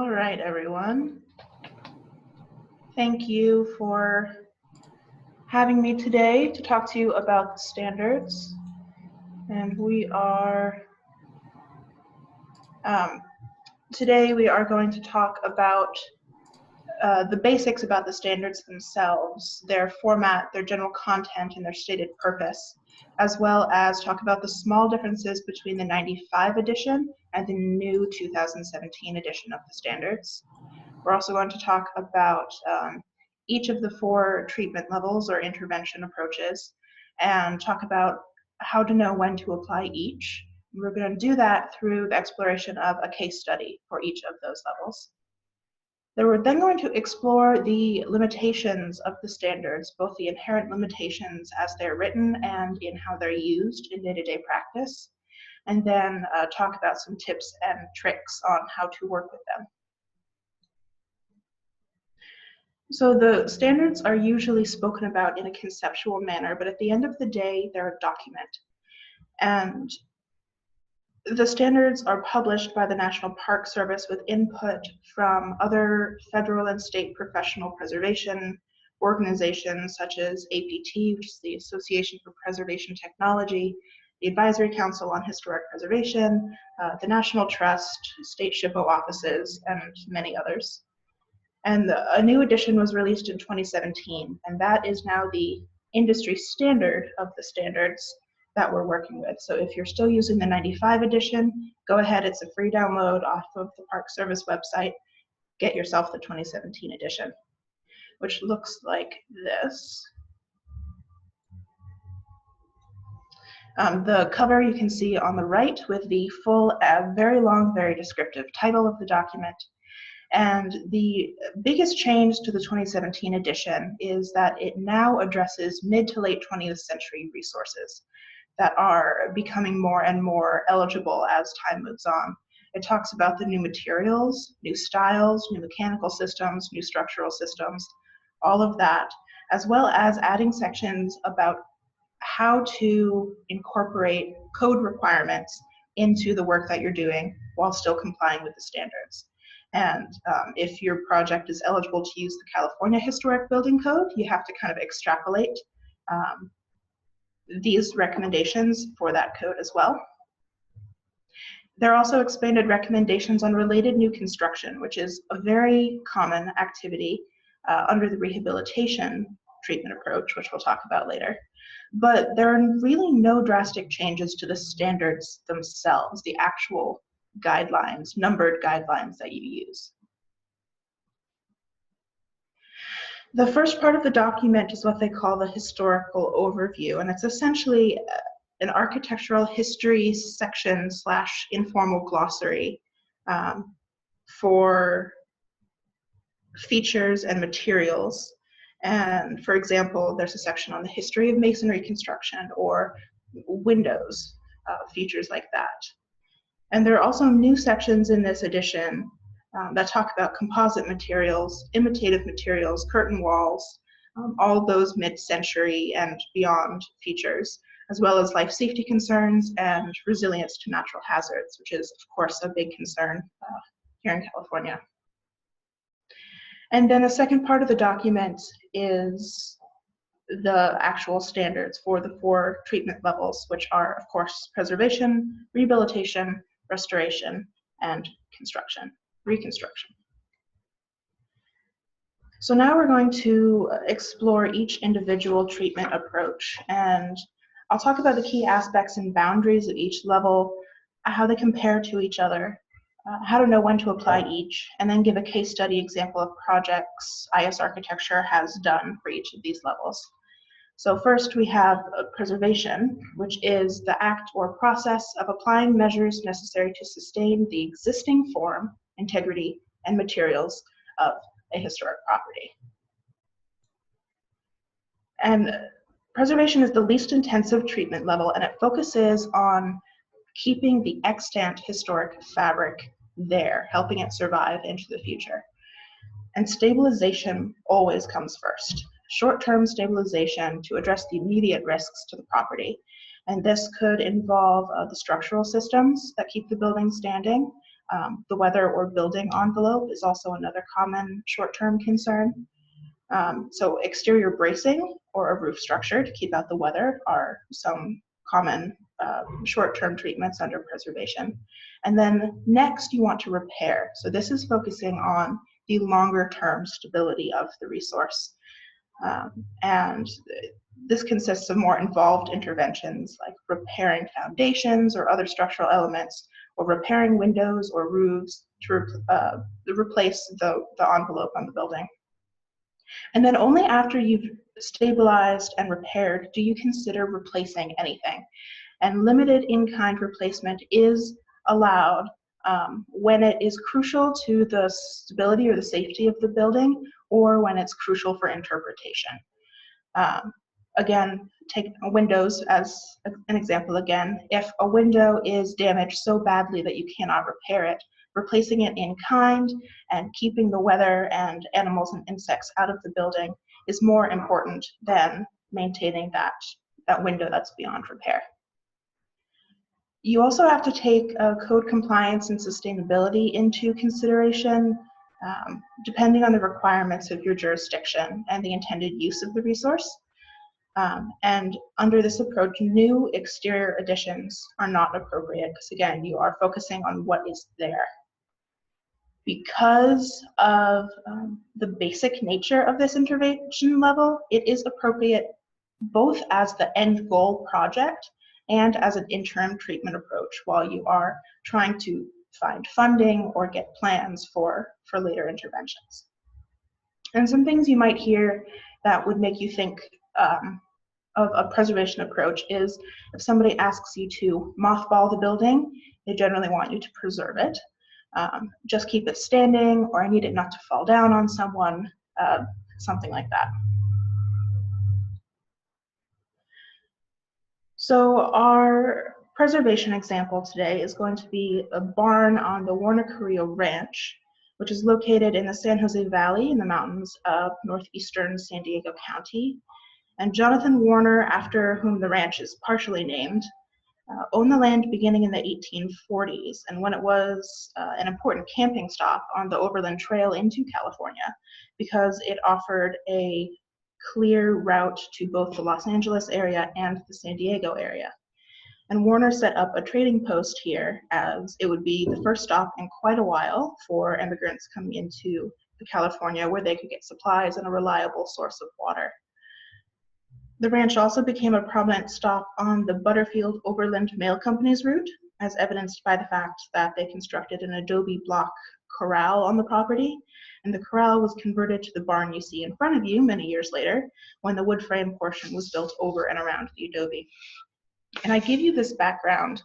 All right, everyone. Thank you for having me today to talk to you about the standards. And today we are going to talk about the basics about the standards themselves, their format, their general content, and their stated purpose, as well as talk about the small differences between the 95 edition and the new 2017 edition of the standards. We're also going to talk about each of the 4 treatment levels or intervention approaches and talk about how to know when to apply each. We're going to do that through the exploration of a case study for each of those levels. We're then going to explore the limitations of the standards, both the inherent limitations as they're written and in how they're used in day-to-day practice, and then talk about some tips and tricks on how to work with them. So the standards are usually spoken about in a conceptual manner, but at the end of the day, they're a document. And the standards are published by the National Park Service with input from other federal and state professional preservation organizations such as APT, which is the Association for Preservation Technology, the Advisory Council on Historic Preservation, the National Trust, state SHPO offices, and many others. And a new edition was released in 2017, and that is now the industry standard of the standards that we're working with. So if you're still using the 95 edition, go ahead, it's a free download off of the Park Service website. Get yourself the 2017 edition, which looks like this. The cover you can see on the right with the full, very long, very descriptive title of the document. And the biggest change to the 2017 edition is that it now addresses mid to late 20th century resources that are becoming more and more eligible as time moves on. It talks about the new materials, new styles, new mechanical systems, new structural systems, all of that, as well as adding sections about how to incorporate code requirements into the work that you're doing while still complying with the standards. And if your project is eligible to use the California Historic Building Code, you have to kind of extrapolate these recommendations for that code as well. There are also expanded recommendations on related new construction, which is a very common activity under the rehabilitation treatment approach, which we'll talk about later. But there are really no drastic changes to the standards themselves, the actual guidelines, numbered guidelines that you use. The first part of the document is what they call the historical overview, and it's essentially an architectural history section / informal glossary for features and materials. And for example, there's a section on the history of masonry construction or windows, features like that. And there are also new sections in this edition that talk about composite materials, imitative materials, curtain walls, all those mid-century and beyond features, as well as life safety concerns and resilience to natural hazards, which is, of course, a big concern here in California. And then the second part of the document is the actual standards for the 4 treatment levels, which are, of course, preservation, rehabilitation, restoration, and reconstruction. So now we're going to explore each individual treatment approach, and I'll talk about the key aspects and boundaries of each level, how they compare to each other, how to know when to apply each, and then give a case study example of projects IS Architecture has done for each of these levels. So first we have preservation, which is the act or process of applying measures necessary to sustain the existing form, integrity, and materials of a historic property. And preservation is the least intensive treatment level, and it focuses on keeping the extant historic fabric there, helping it survive into the future. And stabilization always comes first. Short-term stabilization to address the immediate risks to the property. And this could involve the structural systems that keep the building standing. The weather or building envelope is also another common short-term concern. So exterior bracing or a roof structure to keep out the weather are some common short-term treatments under preservation. And then next you want to repair. So this is focusing on the longer-term stability of the resource. And this consists of more involved interventions like repairing foundations or other structural elements, or repairing windows or roofs to replace the envelope on the building. And then only after you've stabilized and repaired do you consider replacing anything. And limited in-kind replacement is allowed when it is crucial to the stability or the safety of the building, or when it's crucial for interpretation. Again, take windows as an example again. If a window is damaged so badly that you cannot repair it, replacing it in kind and keeping the weather and animals and insects out of the building is more important than maintaining that window that's beyond repair. You also have to take code compliance and sustainability into consideration, depending on the requirements of your jurisdiction and the intended use of the resource. And under this approach, new exterior additions are not appropriate because, again, you are focusing on what is there. Because of the basic nature of this intervention level, it is appropriate both as the end goal project and as an interim treatment approach while you are trying to find funding or get plans for later interventions. And some things you might hear that would make you think of a preservation approach is if somebody asks you to mothball the building, they generally want you to preserve it. Just keep it standing, or I need it not to fall down on someone, something like that. So our preservation example today is going to be a barn on the Warner Carrillo Ranch, which is located in the San Jose Valley in the mountains of northeastern San Diego County. And Jonathan Warner, after whom the ranch is partially named, owned the land beginning in the 1840s, and when it was an important camping stop on the Overland Trail into California, because it offered a clear route to both the Los Angeles area and the San Diego area. And Warner set up a trading post here, as it would be the first stop in quite a while for immigrants coming into California, where they could get supplies and a reliable source of water. The ranch also became a prominent stop on the Butterfield Overland Mail Company's route, as evidenced by the fact that they constructed an adobe block corral on the property, and the corral was converted to the barn you see in front of you many years later, when the wood frame portion was built over and around the adobe. And I give you this background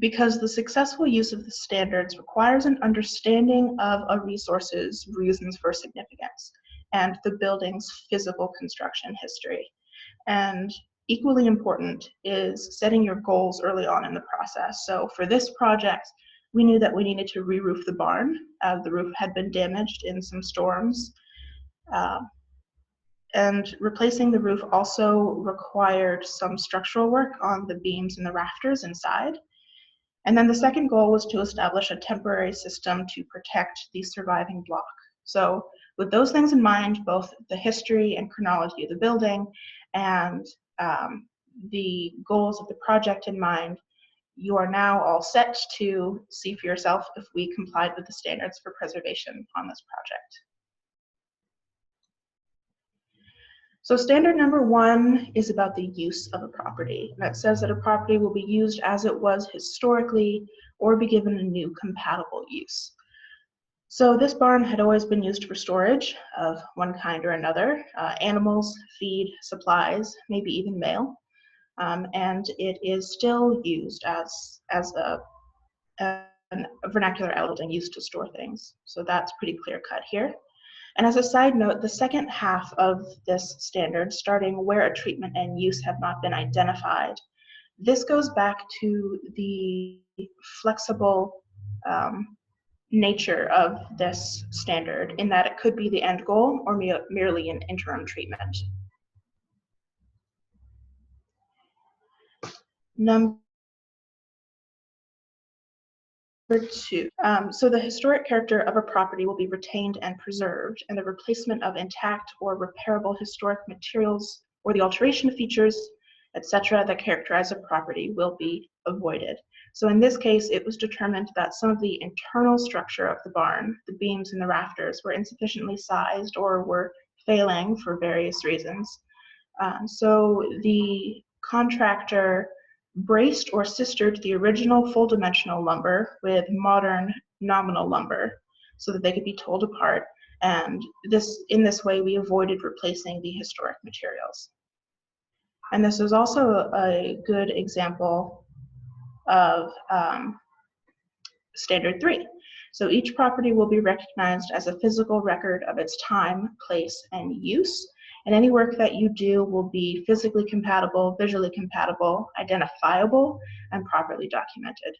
because the successful use of the standards requires an understanding of a resource's reasons for significance and the building's physical construction history. And equally important is setting your goals early on in the process. So for this project, we knew that we needed to re-roof the barn. The roof had been damaged in some storms. And replacing the roof also required some structural work on the beams and the rafters inside. And then the second goal was to establish a temporary system to protect the surviving block. So with those things in mind, both the history and chronology of the building and the goals of the project in mind, you are now all set to see for yourself if we complied with the standards for preservation on this project. So standard number 1 is about the use of a property. That says that a property will be used as it was historically or be given a new compatible use. So this barn had always been used for storage of one kind or another, animals, feed, supplies, maybe even mail. And it is still used as a vernacular building used to store things. So that's pretty clear cut here. And as a side note, the second half of this standard, starting where a treatment and use have not been identified, this goes back to the flexible nature of this standard, in that it could be the end goal or merely an interim treatment. Number 2, so the historic character of a property will be retained and preserved, and the replacement of intact or repairable historic materials or the alteration of features, etc., that characterize a property will be avoided. So in this case, it was determined that some of the internal structure of the barn, the beams and the rafters, were insufficiently sized or were failing for various reasons. So the contractor braced or sistered the original full-dimensional lumber with modern nominal lumber so that they could be told apart, and in this way we avoided replacing the historic materials. And this is also a good example of Standard 3. So each property will be recognized as a physical record of its time, place, and use, and any work that you do will be physically compatible, visually compatible, identifiable, and properly documented.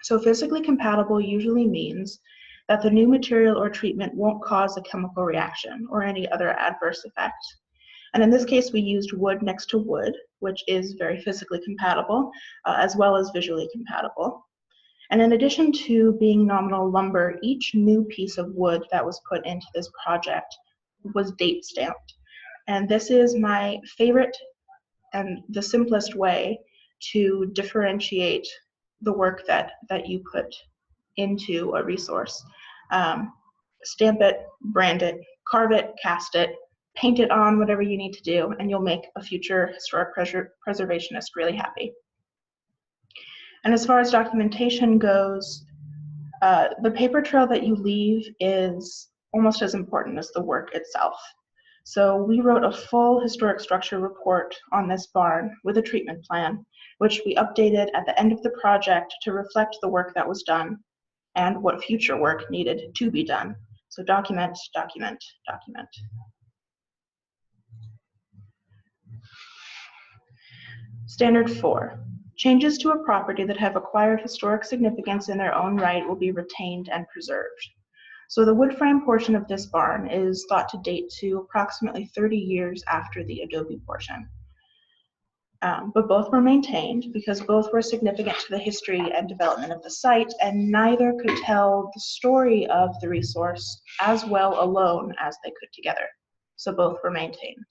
So physically compatible usually means that the new material or treatment won't cause a chemical reaction or any other adverse effect. And in this case, we used wood next to wood, which is very physically compatible, as well as visually compatible. And in addition to being nominal lumber, each new piece of wood that was put into this project was date stamped. And this is my favorite and the simplest way to differentiate the work that you put into a resource. Stamp it, brand it, carve it, cast it, paint it on, whatever you need to do, and you'll make a future historic preservationist really happy. And as far as documentation goes, the paper trail that you leave is almost as important as the work itself. So we wrote a full historic structure report on this barn with a treatment plan, which we updated at the end of the project to reflect the work that was done and what future work needed to be done. So document, document, document. Standard 4. Changes to a property that have acquired historic significance in their own right will be retained and preserved. So the wood frame portion of this barn is thought to date to approximately 30 years after the adobe portion. But both were maintained because both were significant to the history and development of the site, and neither could tell the story of the resource as well alone as they could together. So both were maintained.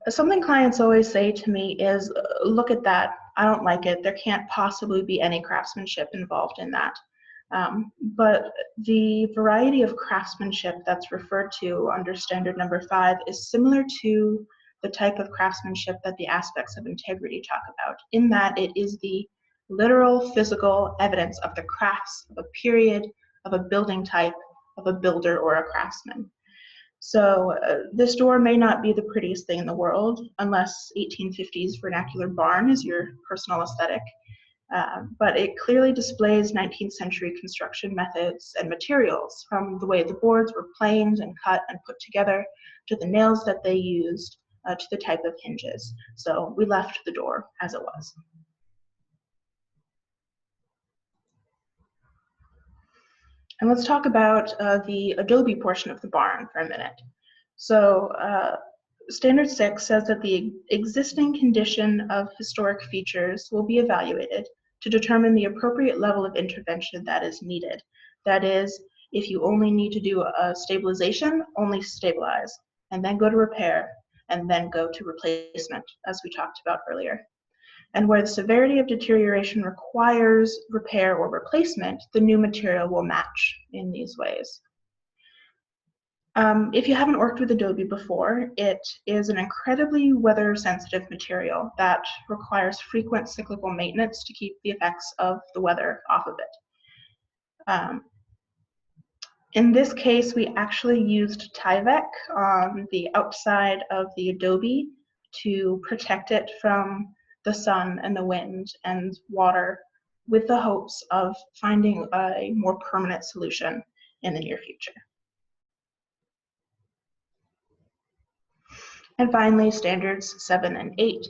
Something clients always say to me is, look at that, I don't like it, there can't possibly be any craftsmanship involved in that. But the variety of craftsmanship that's referred to under standard number 5 is similar to the type of craftsmanship that the aspects of integrity talk about, in that it is the literal physical evidence of the crafts of a period, of a building type, of a builder or a craftsman. So this door may not be the prettiest thing in the world, unless 1850s vernacular barn is your personal aesthetic, but it clearly displays 19th century construction methods and materials, from the way the boards were planed and cut and put together, to the nails that they used, to the type of hinges. So we left the door as it was. And let's talk about the adobe portion of the barn for a minute. So Standard 6 says that the existing condition of historic features will be evaluated to determine the appropriate level of intervention that is needed. That is, if you only need to do a stabilization, only stabilize, and then go to repair, and then go to replacement, as we talked about earlier. And where the severity of deterioration requires repair or replacement, the new material will match in these ways. If you haven't worked with Adobe before, it is an incredibly weather-sensitive material that requires frequent cyclical maintenance to keep the effects of the weather off of it. In this case, we actually used Tyvek on the outside of the Adobe to protect it from the sun and the wind and water, with the hopes of finding a more permanent solution in the near future. And finally, standards 7 and 8.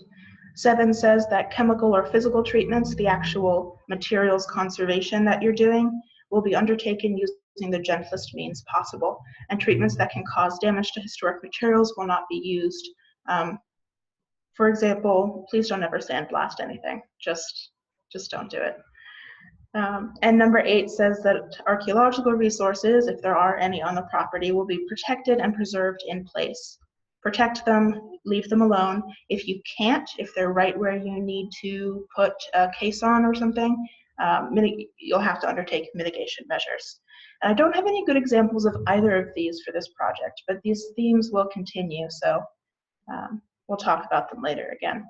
7 says that chemical or physical treatments, the actual materials conservation that you're doing, will be undertaken using the gentlest means possible, and treatments that can cause damage to historic materials will not be used For example, please don't ever sandblast anything. Just don't do it. And number 8 says that archaeological resources, if there are any on the property, will be protected and preserved in place. Protect them, leave them alone. If you can't, if they're right where you need to put a case on or something, you'll have to undertake mitigation measures. And I don't have any good examples of either of these for this project, but these themes will continue, so we'll talk about them later again.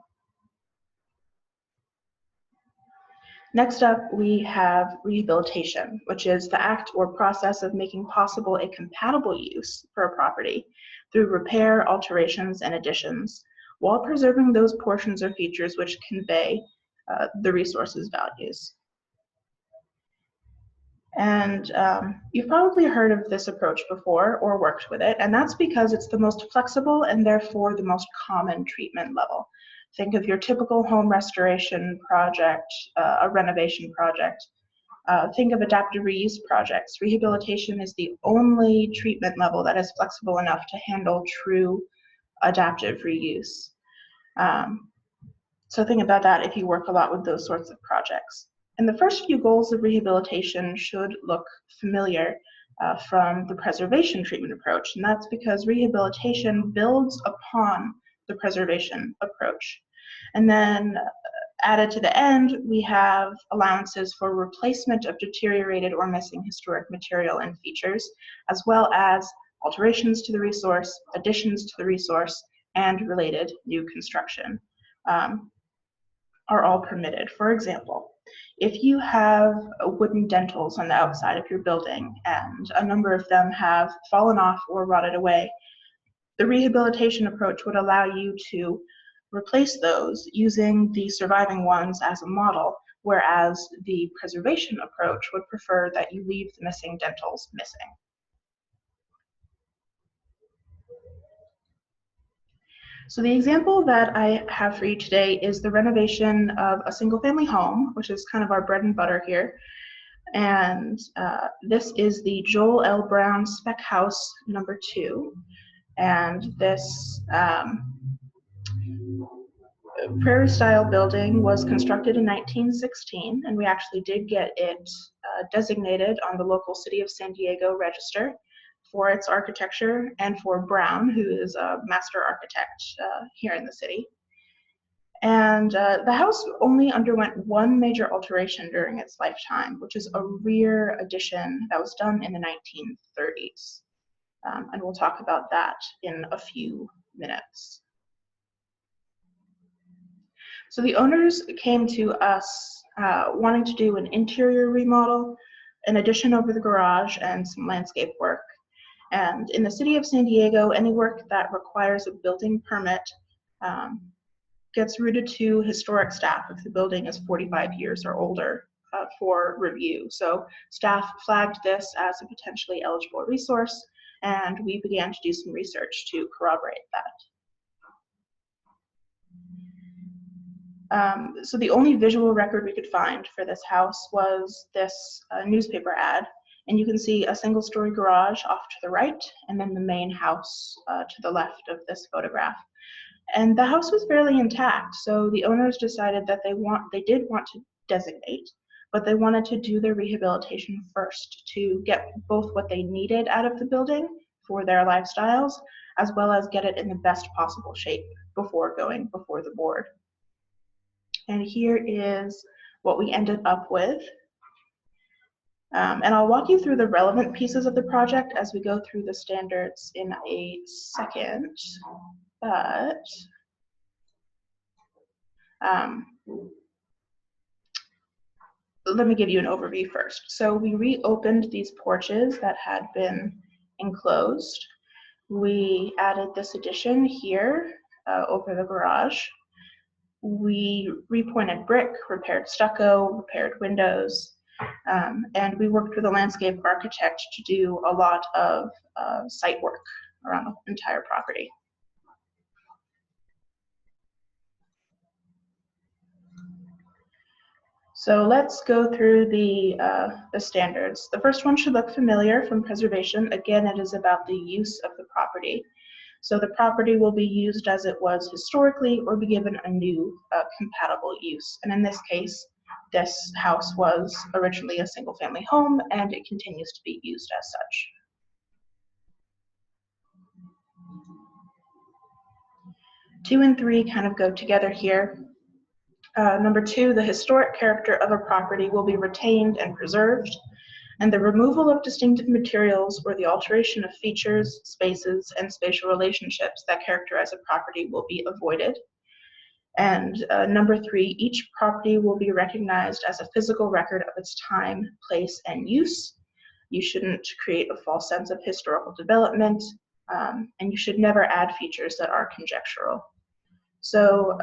Next up, we have rehabilitation, which is the act or process of making possible a compatible use for a property through repair, alterations, and additions, while preserving those portions or features which convey the resource's values. And you've probably heard of this approach before or worked with it, and that's because it's the most flexible and therefore the most common treatment level. Think of your typical home restoration project, a renovation project. Think of adaptive reuse projects. Rehabilitation is the only treatment level that is flexible enough to handle true adaptive reuse. So think about that if you work a lot with those sorts of projects. And the first few goals of rehabilitation should look familiar from the preservation treatment approach, and that's because rehabilitation builds upon the preservation approach. And then added to the end, we have allowances for replacement of deteriorated or missing historic material and features, as well as alterations to the resource, additions to the resource, and related new construction are all permitted. For example, if you have wooden dentils on the outside of your building and a number of them have fallen off or rotted away, the rehabilitation approach would allow you to replace those using the surviving ones as a model, whereas the preservation approach would prefer that you leave the missing dentils missing. So the example that I have for you today is the renovation of a single-family home, which is kind of our bread and butter here. And this is the Joel L. Brown Spec House number 2. And this prairie-style building was constructed in 1916, and we actually did get it designated on the local City of San Diego register for its architecture and for Brown, who is a master architect here in the city. And the house only underwent one major alteration during its lifetime, which is a rear addition that was done in the 1930s. And we'll talk about that in a few minutes. So the owners came to us wanting to do an interior remodel, an addition over the garage, and some landscape work. And in the city of San Diego, any work that requires a building permit gets routed to historic staff if the building is 45 years or older for review. So staff flagged this as a potentially eligible resource, and we began to do some research to corroborate that. So the only visual record we could find for this house was this newspaper ad. And you can see a single-story garage off to the right, and then the main house to the left of this photograph. And the house was fairly intact, so the owners decided that they did want to designate, but they wanted to do their rehabilitation first to get both what they needed out of the building for their lifestyles, as well as get it in the best possible shape before going before the board. And here is what we ended up with. And I'll walk you through the relevant pieces of the project as we go through the standards in a second, but let me give you an overview first. So we reopened these porches that had been enclosed. We added this addition here over the garage. We repointed brick, repaired stucco, repaired windows. And we worked with a landscape architect to do a lot of site work around the entire property. So let's go through the standards. The first one should look familiar from preservation. Again, it is about the use of the property. So the property will be used as it was historically or be given a new compatible use. And in this case, this house was originally a single-family home and it continues to be used as such. Two and three kind of go together here. Number two, the historic character of a property will be retained and preserved, and the removal of distinctive materials or the alteration of features, spaces, and spatial relationships that characterize a property will be avoided. And number three, each property will be recognized as a physical record of its time, place, and use. You shouldn't create a false sense of historical development, and you should never add features that are conjectural. So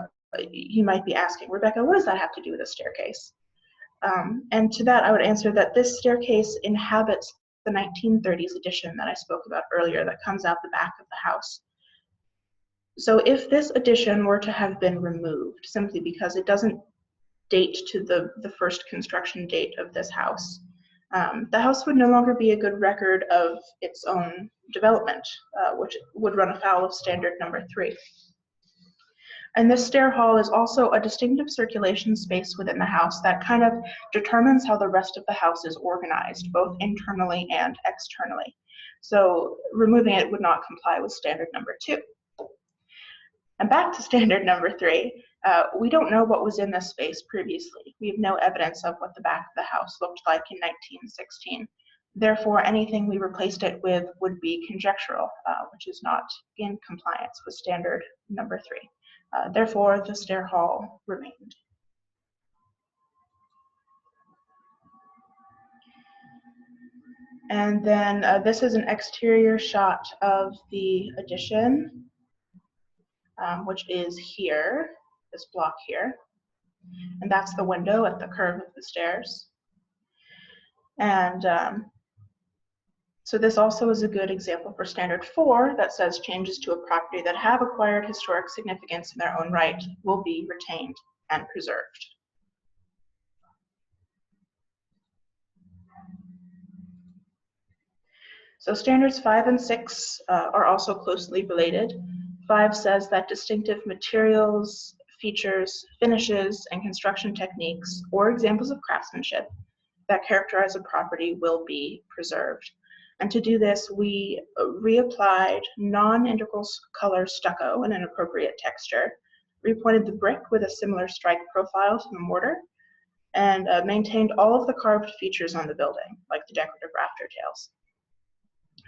you might be asking, Rebecca, what does that have to do with a staircase? And to that, I would answer that this staircase inhabits the 1930s addition that I spoke about earlier that comes out the back of the house. So if this addition were to have been removed simply because it doesn't date to the first construction date of this house, the house would no longer be a good record of its own development, which would run afoul of standard number three. And this stair hall is also a distinctive circulation space within the house that kind of determines how the rest of the house is organized, both internally and externally. So removing it would not comply with standard number two. And back to standard number three, we don't know what was in this space previously. We have no evidence of what the back of the house looked like in 1916. Therefore, anything we replaced it with would be conjectural, which is not in compliance with standard number three. Therefore, the stair hall remained. And then this is an exterior shot of the addition, which is here, this block here. And that's the window at the curve of the stairs. And so this also is a good example for standard 4 that says changes to a property that have acquired historic significance in their own right will be retained and preserved. So standards 5 and 6 are also closely related. 5 says that distinctive materials, features, finishes, and construction techniques, or examples of craftsmanship that characterize a property will be preserved. And to do this, we reapplied non-integral color stucco in an appropriate texture, repointed the brick with a similar strike profile to the mortar, and maintained all of the carved features on the building, like the decorative rafter tails.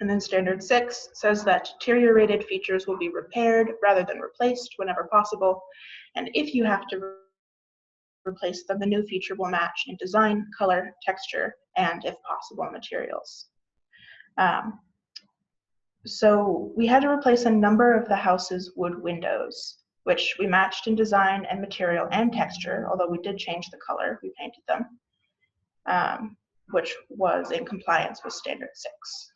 And then standard 6 says that deteriorated features will be repaired rather than replaced whenever possible. And if you have to replace them, the new feature will match in design, color, texture, and if possible, materials. So we had to replace a number of the house's wood windows, which we matched in design and material and texture, although we did change the color, we painted them, which was in compliance with standard 6.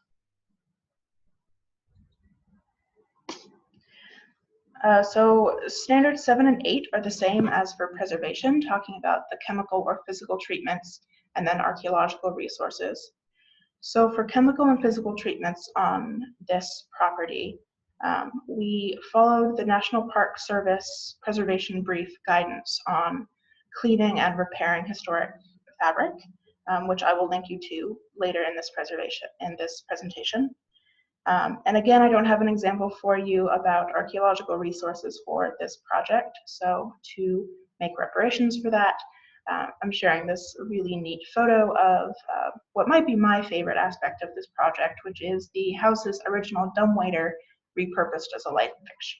So standards 7 and 8 are the same as for preservation, talking about the chemical or physical treatments and then archaeological resources. So for chemical and physical treatments on this property, we followed the National Park Service Preservation Brief guidance on cleaning and repairing historic fabric, which I will link you to later in this presentation. And again, I don't have an example for you about archaeological resources for this project, so to make reparations for that, I'm sharing this really neat photo of what might be my favorite aspect of this project, which is the house's original dumbwaiter repurposed as a light fixture.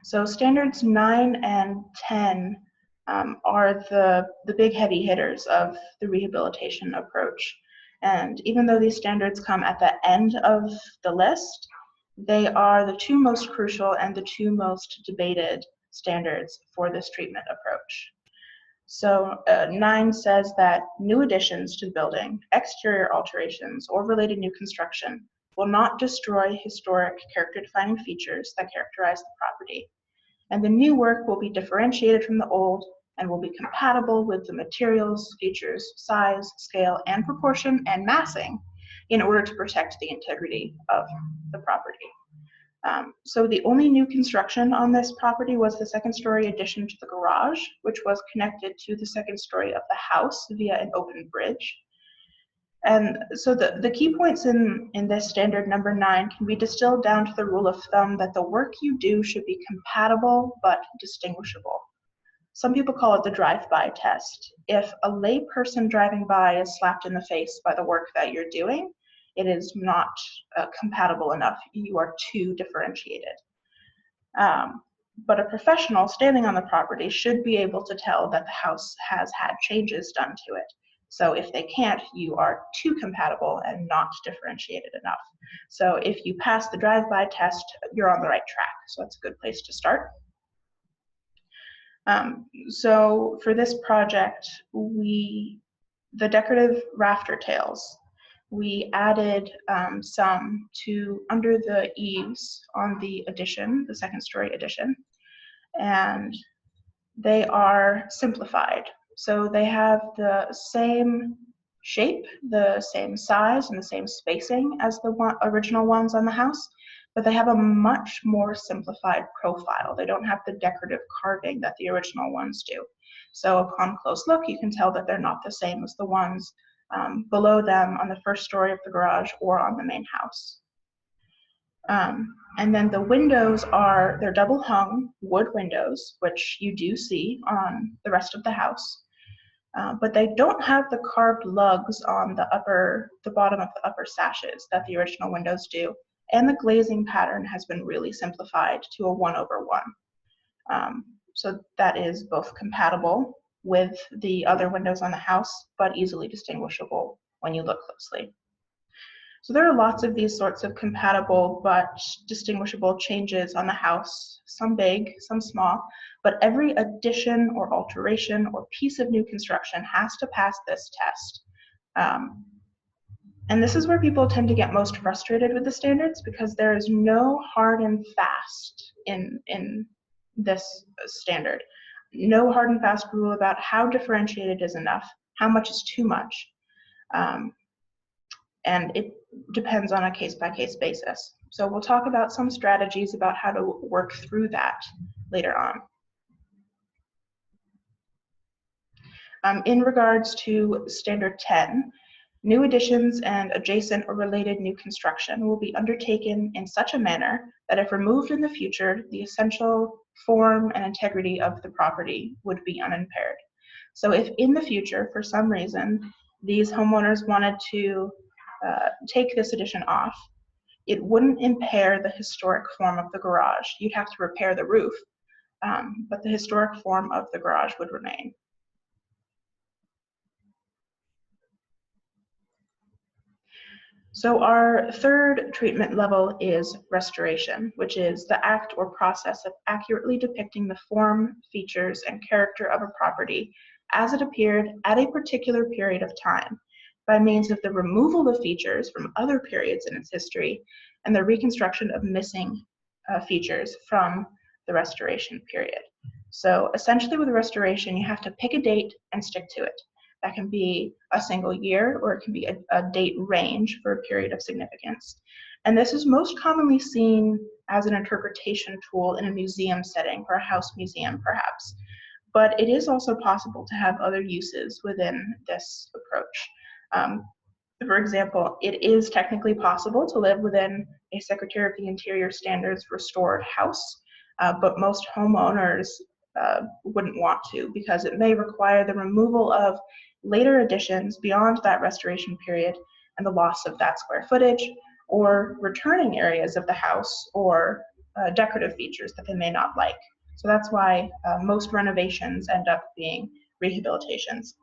So standards 9 and 10 are the big heavy hitters of the rehabilitation approach. And even though these standards come at the end of the list, they are the two most crucial and the two most debated standards for this treatment approach. So 9 says that new additions to the building, exterior alterations, or related new construction will not destroy historic character-defining features that characterize the property. And the new work will be differentiated from the old and will be compatible with the materials, features, size, scale, and proportion and massing in order to protect the integrity of the property. So the only new construction on this property was the second-story addition to the garage, which was connected to the second story of the house via an open bridge. And so the key points in this standard number 9 can be distilled down to the rule of thumb that the work you do should be compatible but distinguishable. Some people call it the drive-by test. If a lay person driving by is slapped in the face by the work that you're doing, it is not compatible enough. You are too differentiated. But a professional standing on the property should be able to tell that the house has had changes done to it. So if they can't, you are too compatible and not differentiated enough. So if you pass the drive-by test, you're on the right track. So that's a good place to start. So for this project, the decorative rafter tails, we added some to under the eaves on the addition, the second story addition, and they are simplified. So they have the same shape, the same size, and the same spacing as the original ones on the house, but they have a much more simplified profile. They don't have the decorative carving that the original ones do. So upon close look, you can tell that they're not the same as the ones below them on the first story of the garage or on the main house. And then the windows they're double hung wood windows, which you do see on the rest of the house. But they don't have the carved lugs on the bottom of the upper sashes that the original windows do. And the glazing pattern has been really simplified to a 1/1. So that is both compatible with the other windows on the house, but easily distinguishable when you look closely. So there are lots of these sorts of compatible but distinguishable changes on the house, some big, some small, but every addition or alteration or piece of new construction has to pass this test. And this is where people tend to get most frustrated with the standards, because there is no hard and fast in this standard. No hard and fast rule about how differentiated is enough, how much is too much. And it depends on a case-by-case basis. So we'll talk about some strategies about how to work through that later on. In regards to Standard 10, new additions and adjacent or related new construction will be undertaken in such a manner that if removed in the future, the essential form and integrity of the property would be unimpaired. So if in the future, for some reason, these homeowners wanted to take this addition off, it wouldn't impair the historic form of the garage. You'd have to repair the roof, but the historic form of the garage would remain. So our third treatment level is restoration, which is the act or process of accurately depicting the form, features, and character of a property as it appeared at a particular period of time, by means of the removal of features from other periods in its history and the reconstruction of missing features from the restoration period. So essentially with restoration, you have to pick a date and stick to it. That can be a single year, or it can be a date range for a period of significance. And this is most commonly seen as an interpretation tool in a museum setting, or a house museum perhaps. But it is also possible to have other uses within this approach. For example, it is technically possible to live within a Secretary of the Interior standards restored house, but most homeowners wouldn't want to, because it may require the removal of later additions beyond that restoration period and the loss of that square footage, or returning areas of the house or decorative features that they may not like. So that's why most renovations end up being rehabilitations.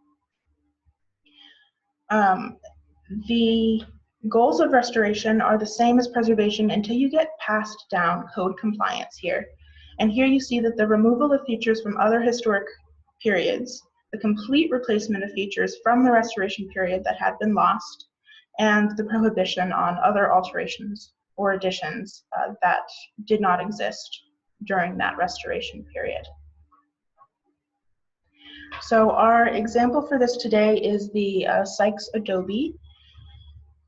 The goals of restoration are the same as preservation until you get past down code compliance here. And here you see that the removal of features from other historic periods, the complete replacement of features from the restoration period that had been lost, and the prohibition on other alterations or additions that did not exist during that restoration period. So our example for this today is the Sykes Adobe.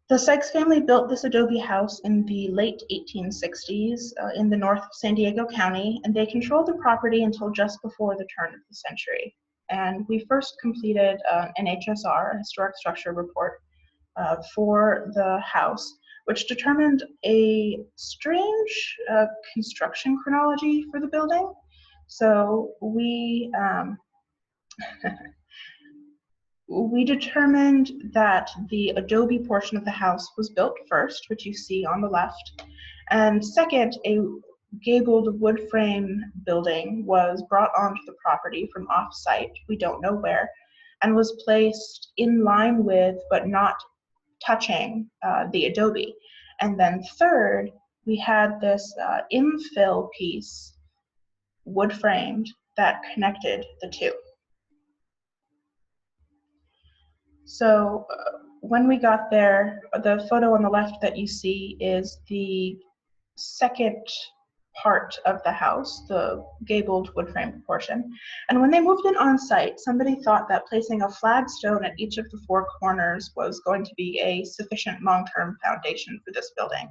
The Sykes family built this adobe house in the late 1860s in the north of San Diego County, and they controlled the property until just before the turn of the century. And we first completed an HSR, a historic structure report, for the house, which determined a strange construction chronology for the building. So we we determined that the adobe portion of the house was built first, which you see on the left, and second, a gabled wood frame building was brought onto the property from off-site, we don't know where, and was placed in line with but not touching the adobe. And then third, we had this infill piece, wood framed, that connected the two. So when we got there, the photo on the left that you see is the second part of the house, the gabled wood frame portion. And when they moved in on site, somebody thought that placing a flagstone at each of the four corners was going to be a sufficient long-term foundation for this building,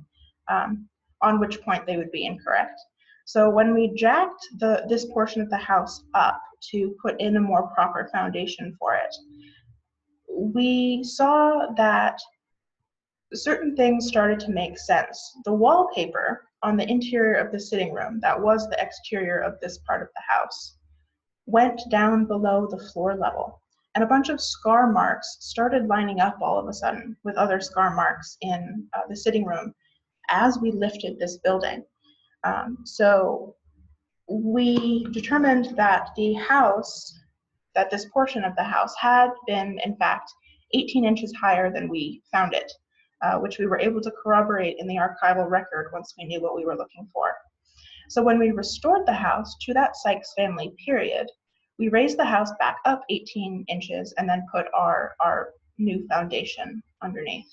on which point they would be incorrect. So when we jacked this portion of the house up to put in a more proper foundation for it, we saw that certain things started to make sense. The wallpaper on the interior of the sitting room, that was the exterior of this part of the house, went down below the floor level. And a bunch of scar marks started lining up all of a sudden with other scar marks in the sitting room as we lifted this building. So we determined that the house, that this portion of the house had been, in fact, 18 inches higher than we found it, which we were able to corroborate in the archival record once we knew what we were looking for. So when we restored the house to that Sykes family period, we raised the house back up 18 inches and then put our new foundation underneath.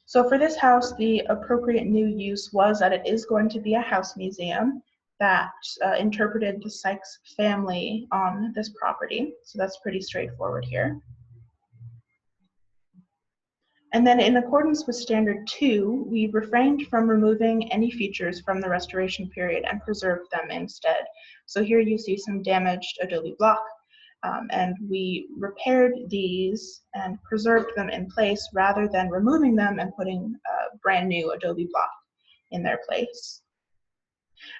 So for this house, the appropriate new use was that it is going to be a house museum that interpreted the Sykes family on this property. So that's pretty straightforward here. And then in accordance with Standard 2, we refrained from removing any features from the restoration period and preserved them instead. So here you see some damaged adobe block, and we repaired these and preserved them in place rather than removing them and putting a brand new adobe block in their place.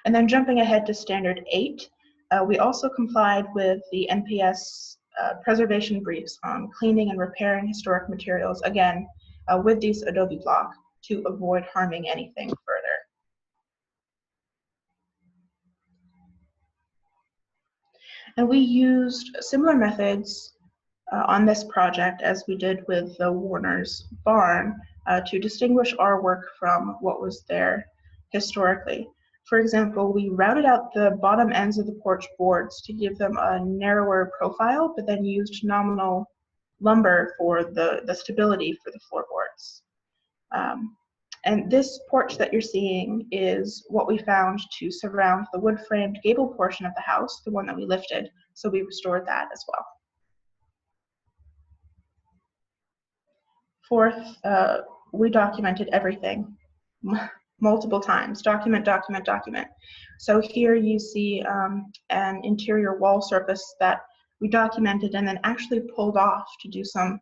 And then jumping ahead to Standard 8, we also complied with the NPS preservation briefs on cleaning and repairing historic materials, again, with these adobe block to avoid harming anything further. And we used similar methods on this project as we did with the Warner's barn to distinguish our work from what was there historically. For example, we routed out the bottom ends of the porch boards to give them a narrower profile, but then used nominal lumber for the stability for the floorboards. And this porch that you're seeing is what we found to surround the wood-framed gable portion of the house, the one that we lifted, so we restored that as well. Fourth, we documented everything multiple times. Document, document, document. So here you see an interior wall surface that we documented and then actually pulled off to do some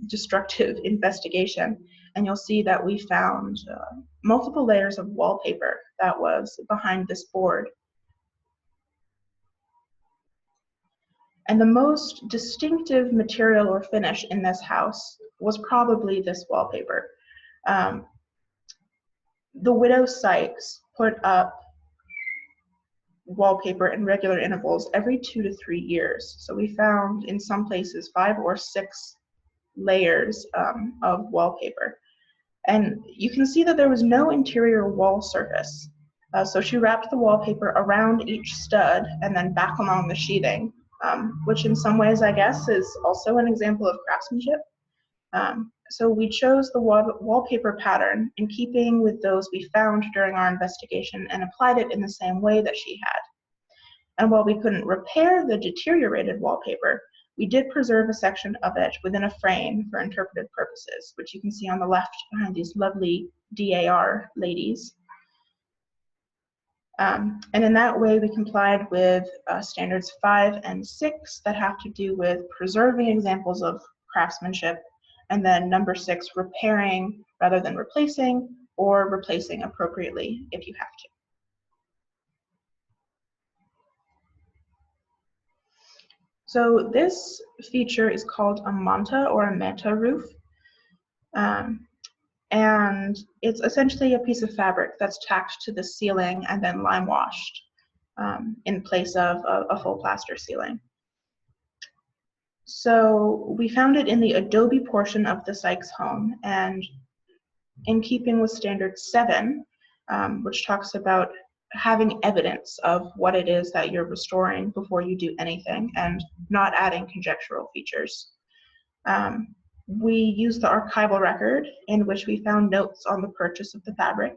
destructive investigation. And you'll see that we found multiple layers of wallpaper that was behind this board. And the most distinctive material or finish in this house was probably this wallpaper. The widow Sykes put up wallpaper in regular intervals every 2 to 3 years. So we found in some places 5 or 6 layers of wallpaper. And you can see that there was no interior wall surface. So she wrapped the wallpaper around each stud and then back along the sheathing, which in some ways, I guess, is also an example of craftsmanship. So we chose the wallpaper pattern in keeping with those we found during our investigation and applied it in the same way that she had. And while we couldn't repair the deteriorated wallpaper, we did preserve a section of it within a frame for interpretive purposes, which you can see on the left behind these lovely DAR ladies. And in that way, we complied with standards 5 and 6 that have to do with preserving examples of craftsmanship, and then number 6, repairing rather than replacing, or replacing appropriately if you have to. So this feature is called a manta or a manta roof. And it's essentially a piece of fabric that's tacked to the ceiling and then lime washed in place of a full plaster ceiling. So we found it in the Adobe portion of the Sykes home, and in keeping with standard 7, which talks about having evidence of what it is that you're restoring before you do anything and not adding conjectural features. We used the archival record in which we found notes on the purchase of the fabric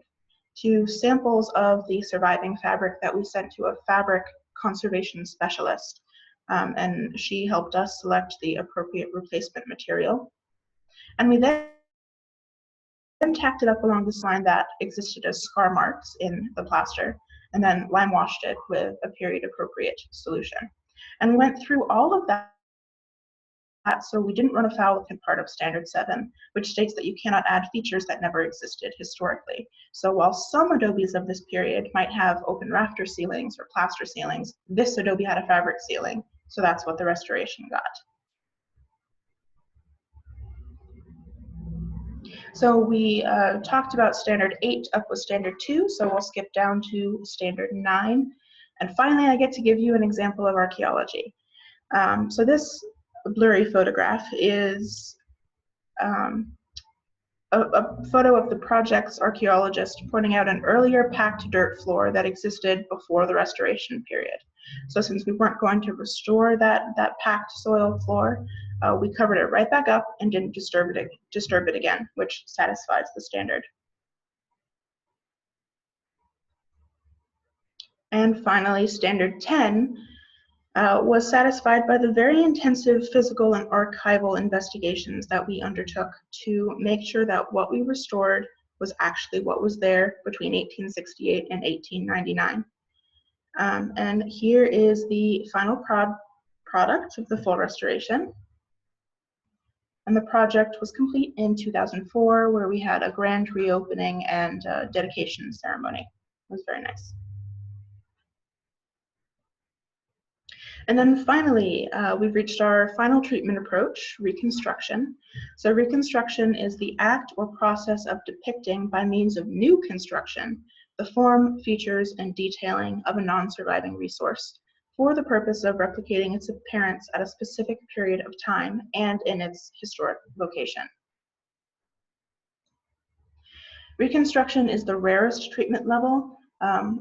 to samples of the surviving fabric that we sent to a fabric conservation specialist, and she helped us select the appropriate replacement material. And we then tacked it up along this line that existed as scar marks in the plaster, and then lime washed it with a period appropriate solution. And we went through all of that so we didn't run afoul of part of standard 7, which states that you cannot add features that never existed historically. So while some Adobes of this period might have open rafter ceilings or plaster ceilings, this Adobe had a fabric ceiling, so that's what the restoration got. So we talked about standard 8 up with standard 2, so we'll skip down to standard 9. And finally, I get to give you an example of archaeology. So this blurry photograph is a photo of the project's archaeologist pointing out an earlier packed dirt floor that existed before the restoration period. So since we weren't going to restore that packed soil floor, we covered it right back up and didn't disturb it again, which satisfies the standard. And finally, standard 10 was satisfied by the very intensive physical and archival investigations that we undertook to make sure that what we restored was actually what was there between 1868 and 1899. And here is the final product of the full restoration. And the project was complete in 2004, where we had a grand reopening and dedication ceremony. It was very nice. And then finally, we've reached our final treatment approach, reconstruction. So reconstruction is the act or process of depicting by means of new construction the form, features, and detailing of a non-surviving resource for the purpose of replicating its appearance at a specific period of time and in its historic location. Reconstruction is the rarest treatment level.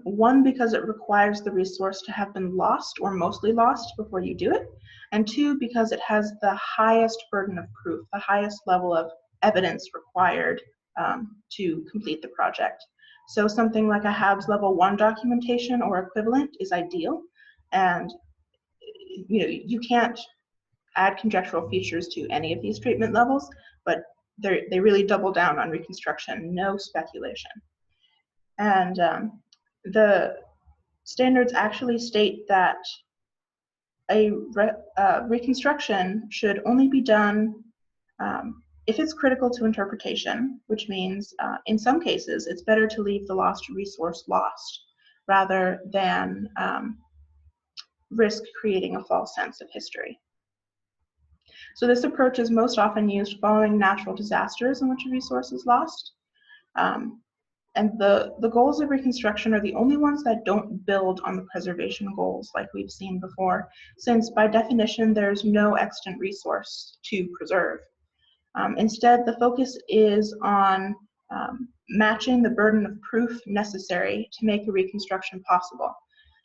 One, because it requires the resource to have been lost or mostly lost before you do it, and two, because it has the highest burden of proof, the highest level of evidence required to complete the project. So something like a HABS level 1 documentation or equivalent is ideal, and you can't add conjectural features to any of these treatment levels, but they really double down on reconstruction, no speculation. And the standards actually state that a reconstruction should only be done if it's critical to interpretation, which means in some cases it's better to leave the lost resource lost rather than risk creating a false sense of history. So this approach is most often used following natural disasters in which a resource is lost. And the goals of reconstruction are the only ones that don't build on the preservation goals like we've seen before, since by definition there's no extant resource to preserve. Instead, the focus is on matching the burden of proof necessary to make a reconstruction possible.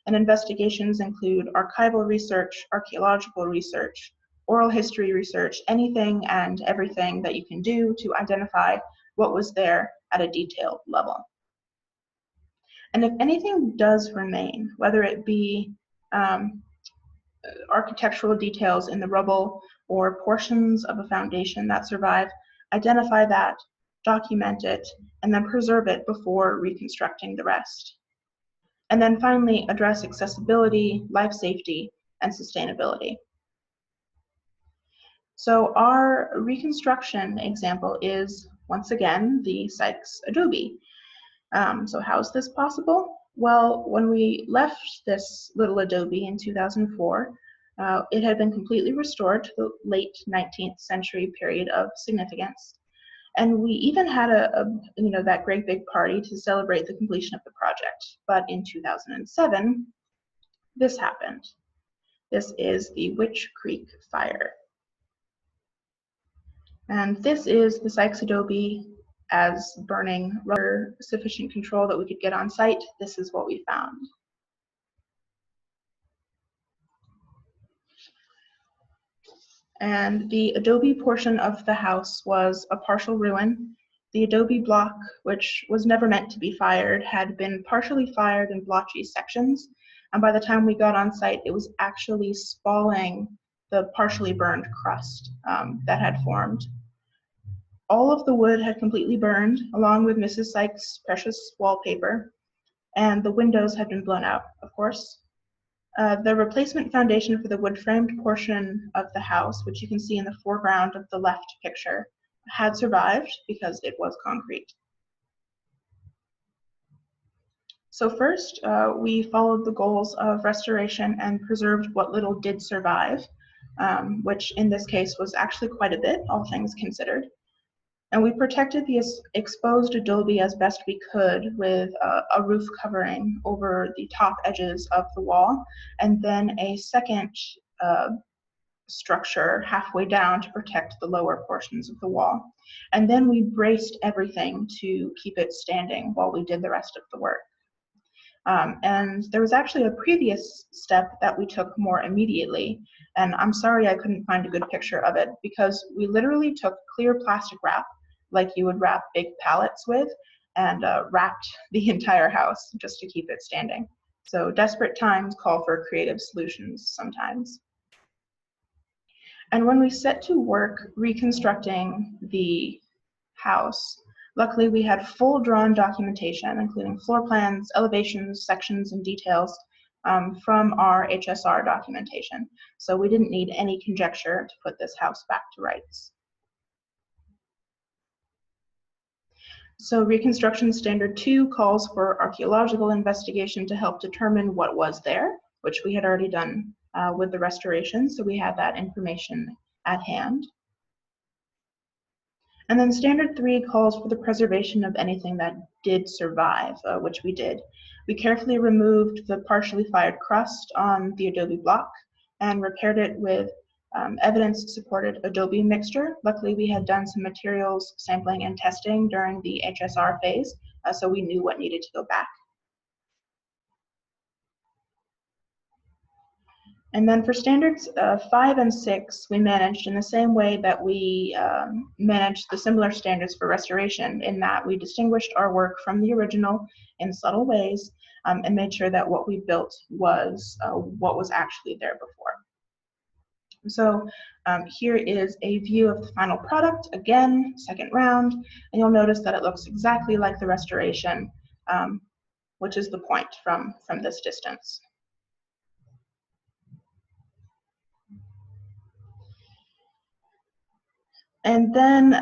And investigations include archival research, archaeological research, oral history research, anything and everything that you can do to identify what was there at a detailed level. And if anything does remain, whether it be architectural details in the rubble or portions of a foundation that survive, identify that, document it, and then preserve it before reconstructing the rest. And then finally, address accessibility, life safety, and sustainability. So our reconstruction example is, once again, the Sykes Adobe. So how is this possible? Well, when we left this little Adobe in 2004, it had been completely restored to the late 19th century period of significance. And we even had that great big party to celebrate the completion of the project. But in 2007, this happened. This is the Witch Creek Fire. And this is the Sykes Adobe as burning rubber, sufficient control that we could get on site. This is what we found. And the Adobe portion of the house was a partial ruin. The Adobe block, which was never meant to be fired, had been partially fired in blotchy sections. And by the time we got on site, it was actually spalling the partially burned crust that had formed. All of the wood had completely burned, along with Mrs. Sykes' precious wallpaper, and the windows had been blown out, of course. The replacement foundation for the wood-framed portion of the house, which you can see in the foreground of the left picture, had survived because it was concrete. So first, we followed the goals of restoration and preserved what little did survive, which in this case was actually quite a bit, all things considered. And we protected the exposed adobe as best we could with a roof covering over the top edges of the wall, and then a second structure halfway down to protect the lower portions of the wall. And then we braced everything to keep it standing while we did the rest of the work. And there was actually a previous step that we took more immediately, and I'm sorry I couldn't find a good picture of it, because we literally took clear plastic wrap, like you would wrap big pallets with, and wrapped the entire house just to keep it standing. So desperate times call for creative solutions sometimes. And when we set to work reconstructing the house, luckily we had full drawn documentation, including floor plans, elevations, sections, and details from our HSR documentation. So we didn't need any conjecture to put this house back to rights. So Reconstruction Standard 2 calls for archaeological investigation to help determine what was there, which we had already done with the restoration, so we had that information at hand. And then Standard 3 calls for the preservation of anything that did survive, which we did. We carefully removed the partially fired crust on the adobe block and repaired it with evidence-supported adobe mixture. Luckily, we had done some materials sampling and testing during the HSR phase, so we knew what needed to go back. And then for standards 5 and 6, we managed in the same way that we managed the similar standards for restoration, in that we distinguished our work from the original in subtle ways and made sure that what we built was what was actually there before. So here is a view of the final product, again, second round, and you'll notice that it looks exactly like the restoration, which is the point from this distance. And then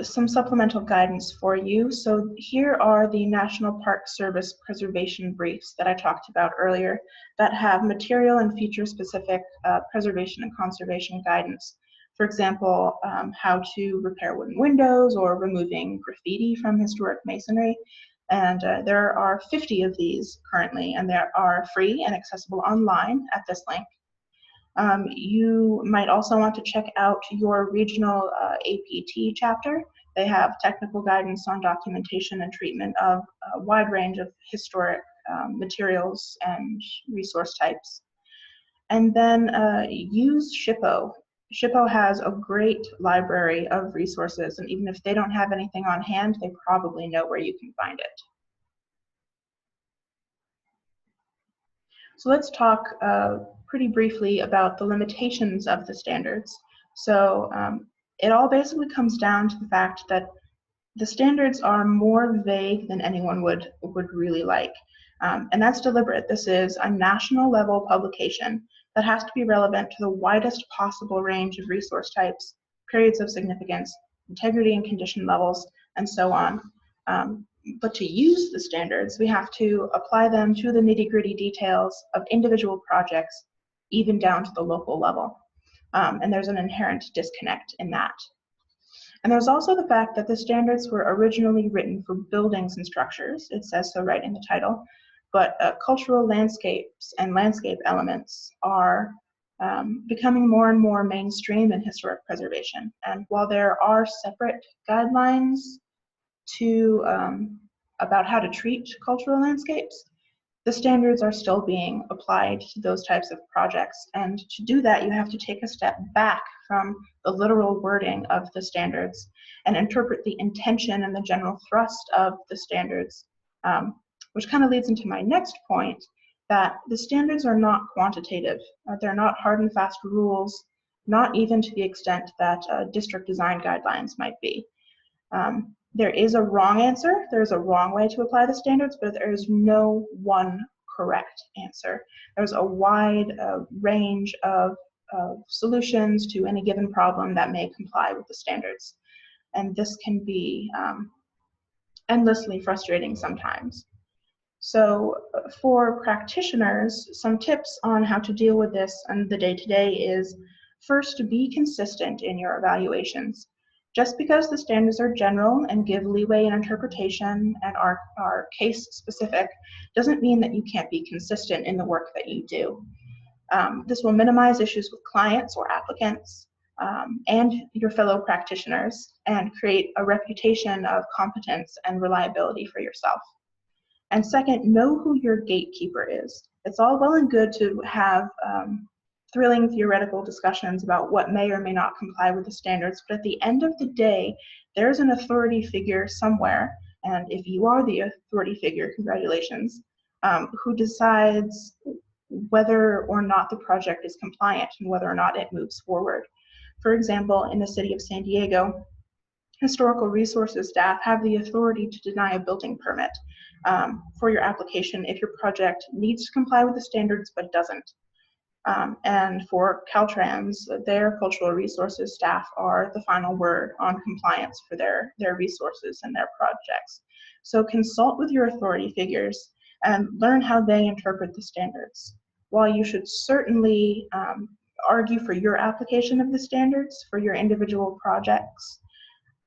some supplemental guidance for you. So here are the National Park Service preservation briefs that I talked about earlier that have material and feature-specific preservation and conservation guidance. For example, how to repair wooden windows or removing graffiti from historic masonry. And there are 50 of these currently, and they are free and accessible online at this link. You might also want to check out your regional APT chapter. They have technical guidance on documentation and treatment of a wide range of historic materials and resource types. And then use SHPO. SHPO has a great library of resources, and even if they don't have anything on hand, they probably know where you can find it. So let's talk pretty briefly about the limitations of the standards. So it all basically comes down to the fact that the standards are more vague than anyone would really like. And that's deliberate. This is a national level publication that has to be relevant to the widest possible range of resource types, periods of significance, integrity and condition levels, and so on. But to use the standards, we have to apply them to the nitty-gritty details of individual projects, even down to the local level. And there's an inherent disconnect in that. And there's also the fact that the standards were originally written for buildings and structures. It says so right in the title. But cultural landscapes and landscape elements are becoming more and more mainstream in historic preservation. And while there are separate guidelines to about how to treat cultural landscapes, the standards are still being applied to those types of projects. And to do that, you have to take a step back from the literal wording of the standards and interpret the intention and the general thrust of the standards, which kind of leads into my next point, that the standards are not quantitative. They're not hard and fast rules, not even to the extent that district design guidelines might be. There is a wrong answer. There's a wrong way to apply the standards, but there is no one correct answer. There's a wide range of solutions to any given problem that may comply with the standards. And this can be endlessly frustrating sometimes. So for practitioners, some tips on how to deal with this on the day-to-day is, first, be consistent in your evaluations. Just because the standards are general and give leeway in interpretation and are case-specific doesn't mean that you can't be consistent in the work that you do. This will minimize issues with clients or applicants and your fellow practitioners and create a reputation of competence and reliability for yourself. And second, know who your gatekeeper is. It's all well and good to have thrilling theoretical discussions about what may or may not comply with the standards, but at the end of the day, there's an authority figure somewhere, and if you are the authority figure, congratulations, who decides whether or not the project is compliant and whether or not it moves forward. For example, in the city of San Diego, historical resources staff have the authority to deny a building permit for your application if your project needs to comply with the standards but doesn't. And for Caltrans, their cultural resources staff are the final word on compliance for their resources and their projects. So consult with your authority figures and learn how they interpret the standards. While you should certainly argue for your application of the standards for your individual projects,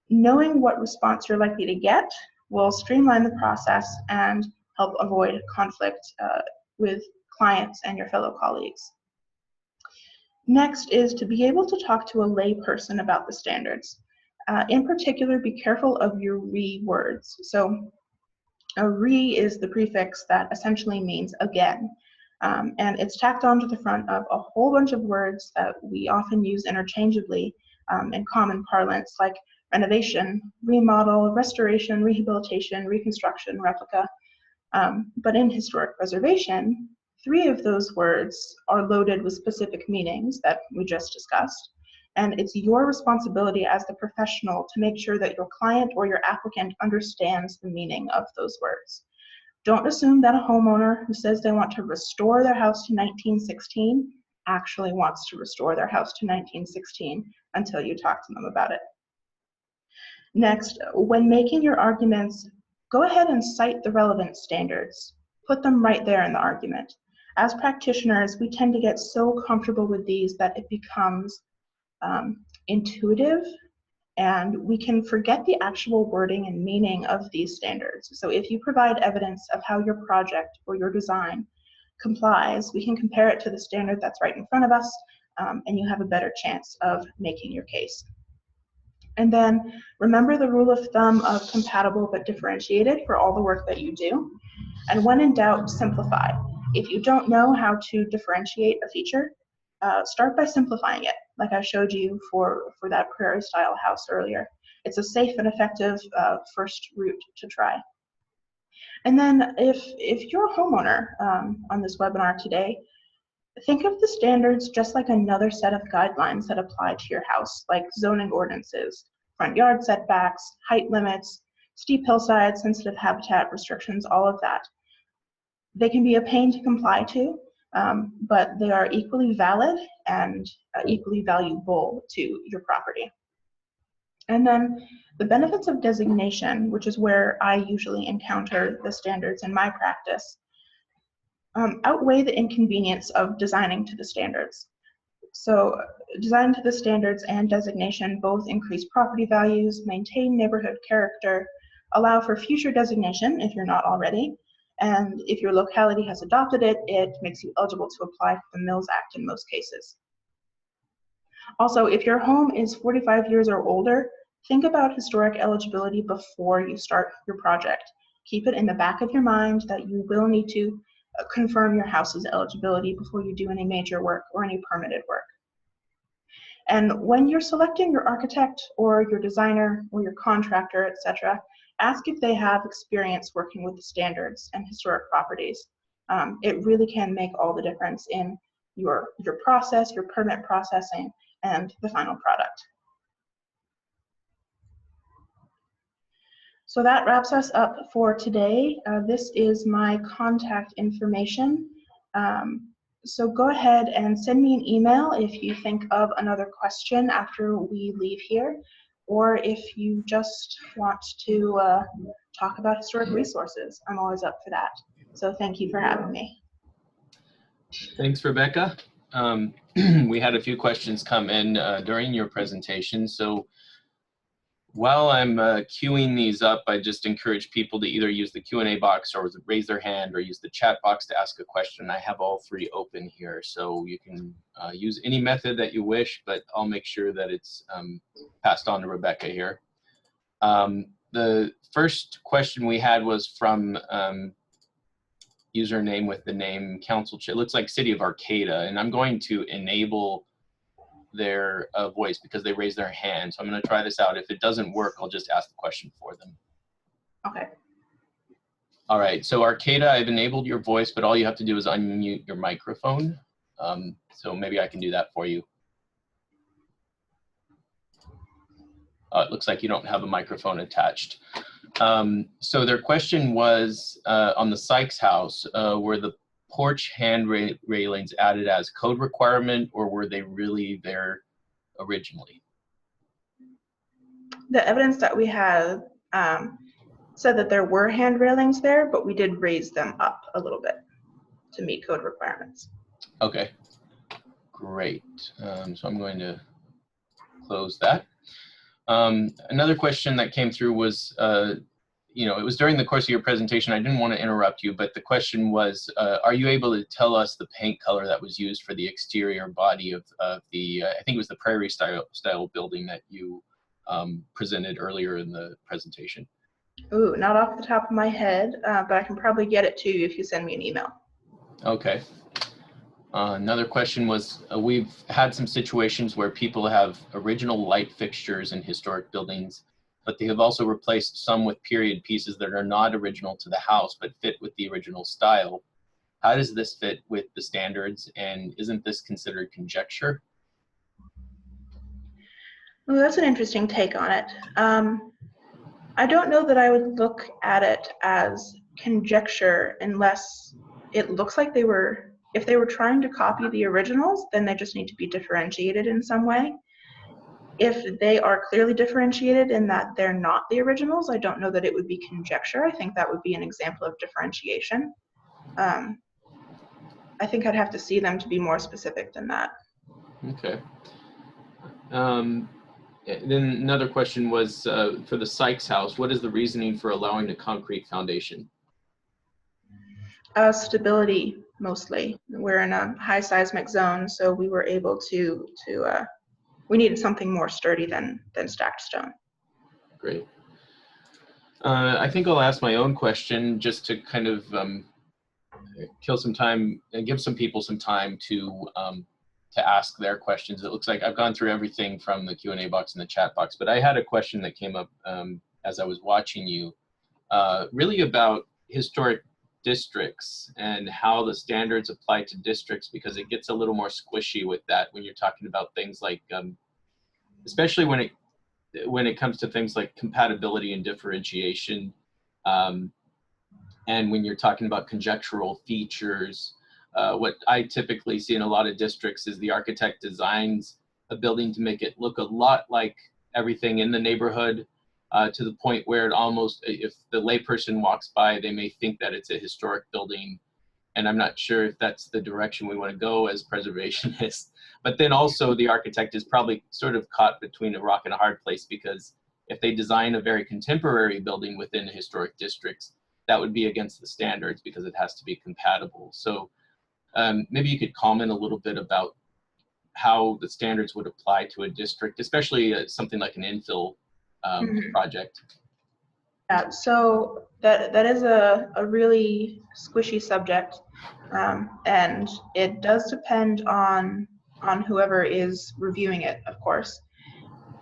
knowing what response you're likely to get will streamline the process and help avoid conflict with clients and your fellow colleagues. Next is to be able to talk to a lay person about the standards. In particular, be careful of your re words. So a re is the prefix that essentially means again. And it's tacked onto the front of a whole bunch of words that we often use interchangeably in common parlance, like renovation, remodel, restoration, rehabilitation, reconstruction, replica. But in historic preservation, 3 of those words are loaded with specific meanings that we just discussed. And it's your responsibility as the professional to make sure that your client or your applicant understands the meaning of those words. Don't assume that a homeowner who says they want to restore their house to 1916 actually wants to restore their house to 1916 until you talk to them about it. Next, when making your arguments, go ahead and cite the relevant standards. Put them right there in the argument. As practitioners, we tend to get so comfortable with these that it becomes intuitive, and we can forget the actual wording and meaning of these standards. So if you provide evidence of how your project or your design complies, we can compare it to the standard that's right in front of us, and you have a better chance of making your case. And then remember the rule of thumb of compatible but differentiated for all the work that you do. And when in doubt, simplify. If you don't know how to differentiate a feature, start by simplifying it, like I showed you for that prairie style house earlier. It's a safe and effective first route to try. And then if you're a homeowner on this webinar today, think of the standards just like another set of guidelines that apply to your house, like zoning ordinances, front yard setbacks, height limits, steep hillsides, sensitive habitat restrictions, all of that. They can be a pain to comply to, but they are equally valid and equally valuable to your property. And then the benefits of designation, which is where I usually encounter the standards in my practice, outweigh the inconvenience of designing to the standards. So design to the standards and designation both increase property values, maintain neighborhood character, allow for future designation if you're not already, and if your locality has adopted it, it makes you eligible to apply for the Mills Act in most cases. Also, if your home is 45 years or older, think about historic eligibility before you start your project. Keep it in the back of your mind that you will need to confirm your house's eligibility before you do any major work or any permitted work. And when you're selecting your architect or your designer or your contractor, etc., ask if they have experience working with the standards and historic properties. It really can make all the difference in your process, your permit processing, and the final product. So that wraps us up for today. This is my contact information. So go ahead and send me an email if you think of another question after we leave here, or if you just want to talk about historic resources. I'm always up for that. So thank you for having me. Thanks, Rebecca. We had a few questions come in during your presentation. So while I'm queuing these up, I just encourage people to either use the Q&A box or raise their hand or use the chat box to ask a question. I have all three open here, so you can use any method that you wish, but I'll make sure that it's passed on to Rebecca here. The first question we had was from username with the name Council Chair. It looks like City of Arcata, and I'm going to enable their voice because they raised their hand. So I'm going to try this out. If it doesn't work, I'll just ask the question for them. Okay. All right. So Arcata, I've enabled your voice, but all you have to do is unmute your microphone. So maybe I can do that for you. It looks like you don't have a microphone attached. So their question was on the Sykes house, were the porch hand railings added as code requirement, or were they really there originally? The evidence that we have said that there were hand railings there, but we did raise them up a little bit to meet code requirements. Okay, great. So I'm going to close that. Another question that came through was, it was during the course of your presentation. I didn't want to interrupt you, but the question was, are you able to tell us the paint color that was used for the exterior body of the, I think it was the prairie style building that you presented earlier in the presentation? Ooh, not off the top of my head, but I can probably get it to you if you send me an email. Okay. Another question was, we've had some situations where people have original light fixtures in historic buildings, but they have also replaced some with period pieces that are not original to the house, but fit with the original style. How does this fit with the standards, and isn't this considered conjecture? Well, that's an interesting take on it. I don't know that I would look at it as conjecture unless it looks like if they were trying to copy the originals, then they just need to be differentiated in some way. If they are clearly differentiated in that they're not the originals, I don't know that it would be conjecture. I think that would be an example of differentiation. I think I'd have to see them to be more specific than that. Okay. Then another question was for the Sykes house, what is the reasoning for allowing a concrete foundation? Stability, mostly. We're in a high seismic zone, so we were able to we needed something more sturdy than stacked stone. Great. I think I'll ask my own question just to kind of kill some time and give some people some time to ask their questions. It looks like I've gone through everything from the Q&A box and the chat box, but I had a question that came up as I was watching you, really about historic districts and how the standards apply to districts, because it gets a little more squishy with that when you're talking about things like, especially when it comes to things like compatibility and differentiation, and when you're talking about conjectural features. What I typically see in a lot of districts is the architect designs a building to make it look a lot like everything in the neighborhood, to the point where it almost, if the layperson walks by, they may think that it's a historic building. And I'm not sure if that's the direction we want to go as preservationists. But then also the architect is probably sort of caught between a rock and a hard place, because if they design a very contemporary building within historic districts, that would be against the standards because it has to be compatible. So maybe you could comment a little bit about how the standards would apply to a district, especially something like an infill project. Yeah, so that is a really squishy subject, and it does depend on whoever is reviewing it, of course.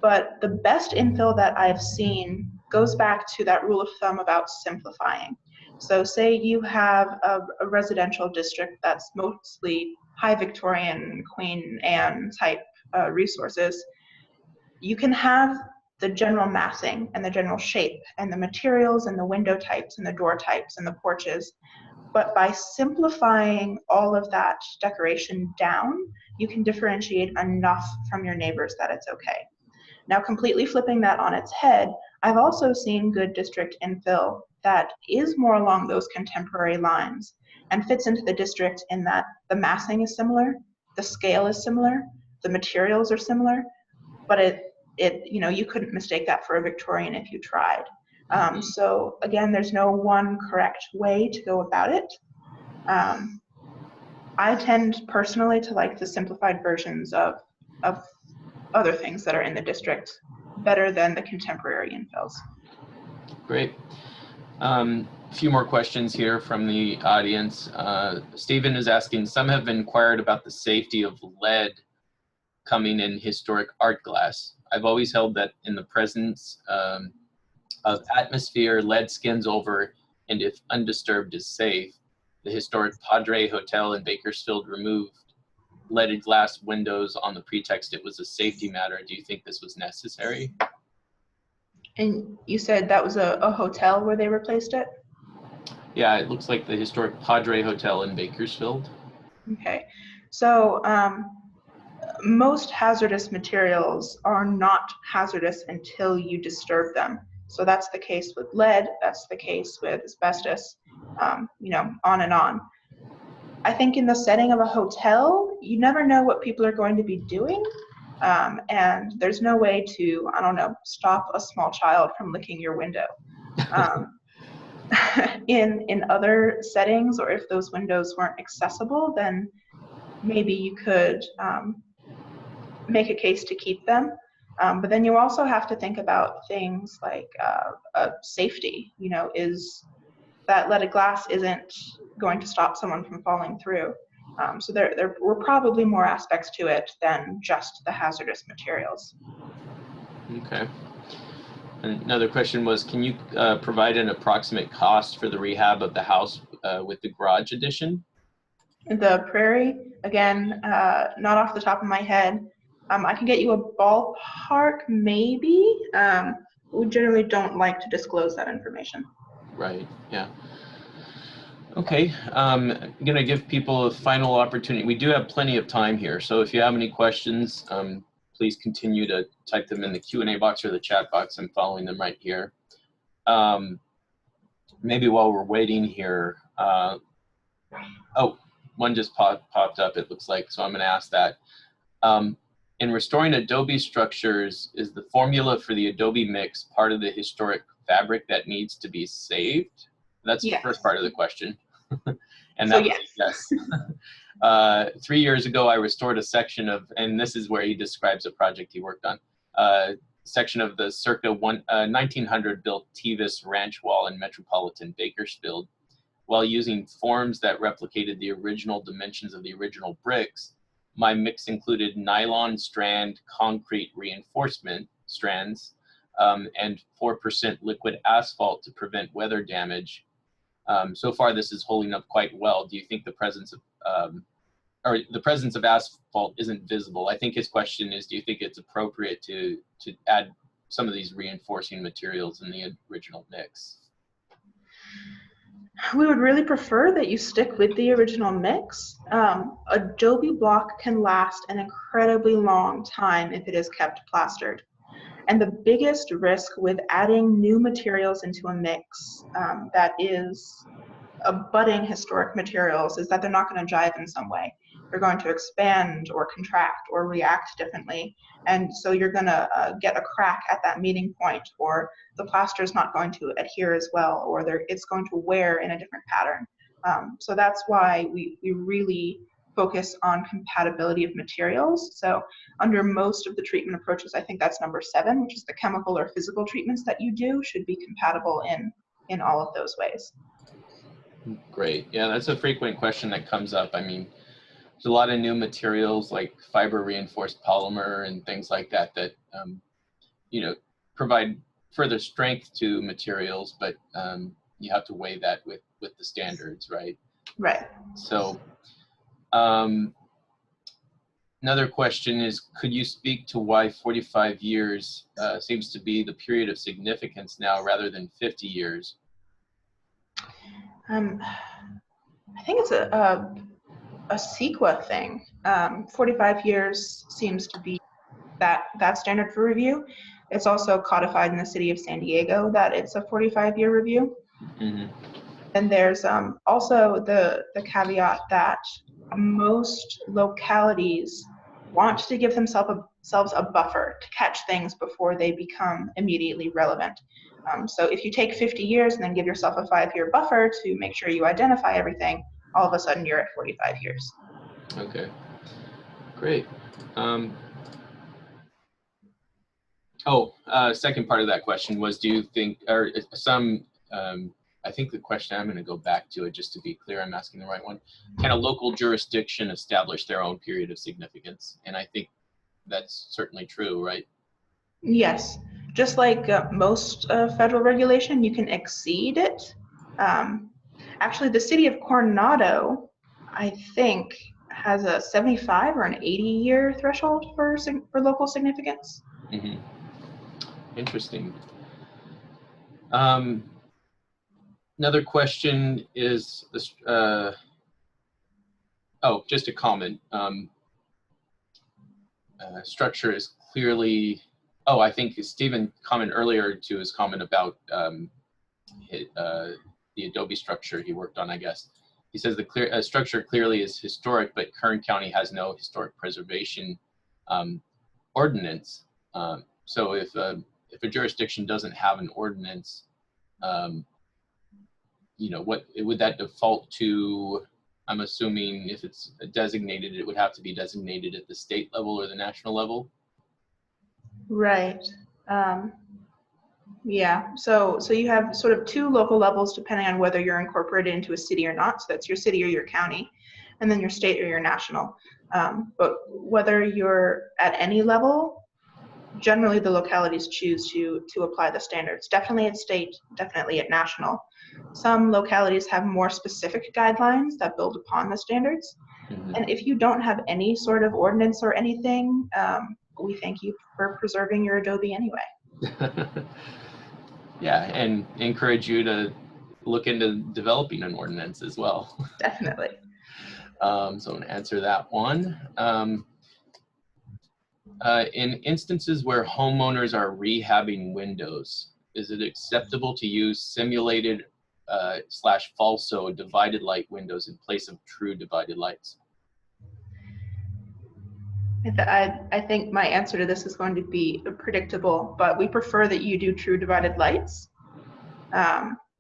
But the best infill that I've seen goes back to that rule of thumb about simplifying. So say you have a residential district that's mostly high Victorian, Queen Anne type resources. You can have the general massing and the general shape and the materials and the window types and the door types and the porches. But by simplifying all of that decoration down, you can differentiate enough from your neighbors that it's okay. Now, completely flipping that on its head, I've also seen good district infill that is more along those contemporary lines and fits into the district in that the massing is similar, the scale is similar, the materials are similar, but you couldn't mistake that for a Victorian if you tried. So again, there's no one correct way to go about it. I tend personally to like the simplified versions of other things that are in the district better than the contemporary infills. Great. A few more questions here from the audience. Stephen is asking, some have inquired about the safety of lead coming in historic art glass. I've always held that in the presence of atmosphere, lead skins over, and if undisturbed is safe. The historic Padre Hotel in Bakersfield removed leaded glass windows on the pretext it was a safety matter. Do you think this was necessary? And you said that was a hotel where they replaced it? Yeah, it looks like the historic Padre Hotel in Bakersfield. Okay, so most hazardous materials are not hazardous until you disturb them. So that's the case with lead, that's the case with asbestos, on and on. I think in the setting of a hotel, you never know what people are going to be doing. And there's no way to, stop a small child from licking your window. In other settings, or if those windows weren't accessible, then maybe you could make a case to keep them. But then you also have to think about things like safety. Is that leaded glass isn't going to stop someone from falling through. So there were probably more aspects to it than just the hazardous materials. Okay. Another question was, can you provide an approximate cost for the rehab of the house with the garage addition? The Prairie, again, not off the top of my head. I can get you a ballpark, maybe. We generally don't like to disclose that information. Right, yeah. Okay, I'm going to give people a final opportunity. We do have plenty of time here, so if you have any questions, please continue to type them in the Q&A box or the chat box. I'm following them right here. Maybe while we're waiting here, one just popped up, it looks like, so I'm going to ask that. In restoring Adobe structures, is the formula for the Adobe mix part of the historic fabric that needs to be saved? That's yes. The first part of the question. And that was yes. 3 years ago, I restored a section of, and this is where he describes a project he worked on, section of the circa 1900 built Tevis Ranch wall in metropolitan Bakersfield. While using forms that replicated the original dimensions of the original bricks, my mix included nylon strand concrete reinforcement strands and 4% liquid asphalt to prevent weather damage. So far, this is holding up quite well. Do you think the presence of asphalt isn't visible? I think his question is, do you think it's appropriate to add some of these reinforcing materials in the original mix? We would really prefer that you stick with the original mix. Adobe block can last an incredibly long time if it is kept plastered. And the biggest risk with adding new materials into a mix that is abutting historic materials is that they're not going to jive in some way. They're going to expand or contract or react differently. And so you're going to get a crack at that meeting point, or the plaster is not going to adhere as well, or it's going to wear in a different pattern. So that's why we really focus on compatibility of materials. So under most of the treatment approaches, I think that's number 7, which is the chemical or physical treatments that you do should be compatible in all of those ways. Great. Yeah, that's a frequent question that comes up. I mean, there's a lot of new materials like fiber reinforced polymer and things like that that you know, provide further strength to materials, but you have to weigh that with the standards, right? Right. So another question is, could you speak to why 45 years seems to be the period of significance now rather than 50 years? I think it's a CEQA thing. 45 years seems to be that standard for review. It's also codified in the city of San Diego that it's a 45-year review. Mm-hmm. And there's also the caveat that most localities want to give themselves a buffer to catch things before they become immediately relevant. So if you take 50 years and then give yourself a 5-year buffer to make sure you identify everything, all of a sudden you're at 45 years. Okay, great. Second part of that question was, do you think, or I think the question, I'm going to go back to it just to be clear I'm asking the right one. Can a local jurisdiction establish their own period of significance? And I think that's certainly true, right? Yes, just like most federal regulation, you can exceed it. Actually, the city of Coronado, I think, has a 75 or an 80-year threshold for local significance. Mm-hmm. Interesting. Another question is this. Just a comment. Structure is clearly. Oh, I think Stephen commented earlier to his comment about the Adobe structure he worked on. I guess he says the structure clearly is historic, but Kern County has no historic preservation ordinance. So if a jurisdiction doesn't have an ordinance, what would that default to? I'm assuming if it's designated, it would have to be designated at the state level or the national level. Right. Yeah. So you have sort of 2 local levels depending on whether you're incorporated into a city or not. So that's your city or your county, and then your state or your national. But whether you're at any level, generally the localities choose to apply the standards. Definitely at state, definitely at national. Some localities have more specific guidelines that build upon the standards. Mm-hmm. And if you don't have any sort of ordinance or anything, we thank you for preserving your Adobe anyway. Yeah, and encourage you to look into developing an ordinance as well. Definitely. So I'm going to answer that one. In instances where homeowners are rehabbing windows, is it acceptable to use simulated / falso divided light windows in place of true divided lights? I think my answer to this is going to be predictable, but we prefer that you do true divided lights.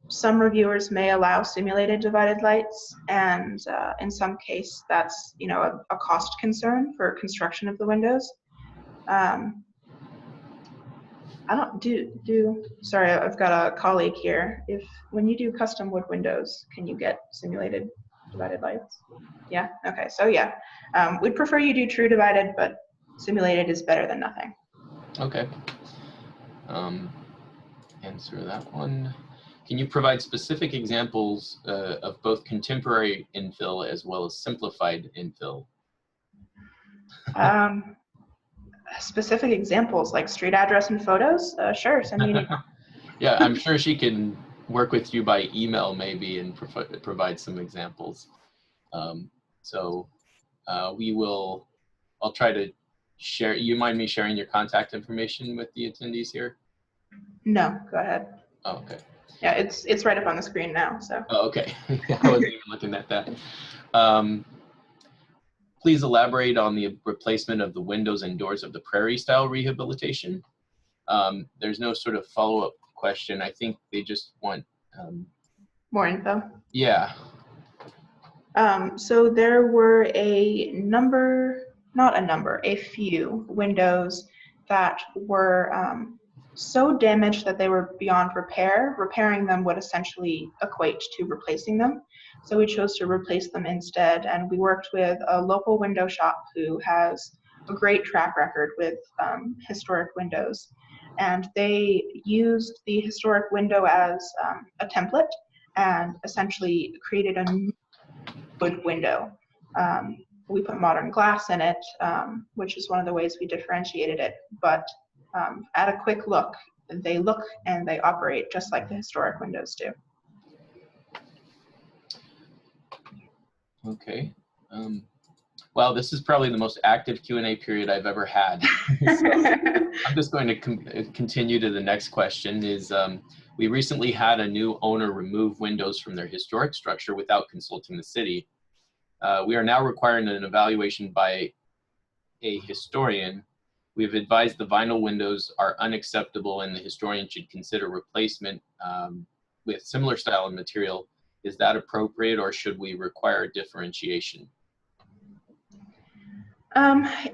Some reviewers may allow simulated divided lights, and in some case that's a cost concern for construction of the windows. Sorry, I've got a colleague here. When you do custom wood windows, can you get simulated divided lights? Yeah, okay, so yeah. We'd prefer you do true divided, but simulated is better than nothing. Okay. Answer that one. Can you provide specific examples of both contemporary infill as well as simplified infill? Specific examples like street address and photos? Sure, send me an Yeah, I'm sure she can work with you by email maybe and provide some examples. I'll try to share. You mind me sharing your contact information with the attendees here? No, go ahead. Oh, okay. Yeah, it's right up on the screen now, so. Oh, okay. I wasn't even looking at that. Please elaborate on the replacement of the windows and doors of the Prairie style rehabilitation. There's no sort of follow-up question. I think they just want more info. Yeah. So there were a few windows that were so damaged that they were beyond repair. Repairing them would essentially equate to replacing them. So we chose to replace them instead, and we worked with a local window shop who has a great track record with historic windows. And they used the historic window as a template and essentially created a wood window. We put modern glass in it, which is one of the ways we differentiated it. But at a quick look, they look and they operate just like the historic windows do. Okay. Well, this is probably the most active Q&A period I've ever had. So I'm just going to continue to the next question. We recently had a new owner remove windows from their historic structure without consulting the city. We are now requiring an evaluation by a historian. We've advised the vinyl windows are unacceptable and the historian should consider replacement with similar style and material. Is that appropriate, or should we require differentiation?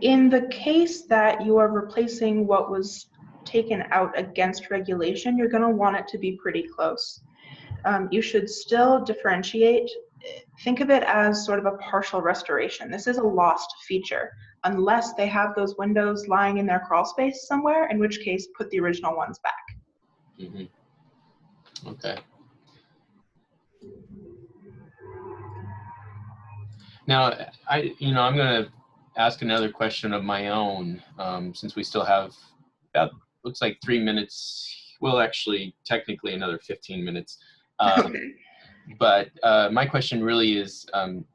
In the case that you are replacing what was taken out against regulation, you're going to want it to be pretty close. You should still differentiate. Think of it as sort of a partial restoration. This is a lost feature, unless they have those windows lying in their crawl space somewhere, in which case put the original ones back. Mm-hmm. Okay. Now, I'm going to ask another question of my own, since we still have about, looks like 3 minutes. Well, actually, technically another 15 minutes. But my question really is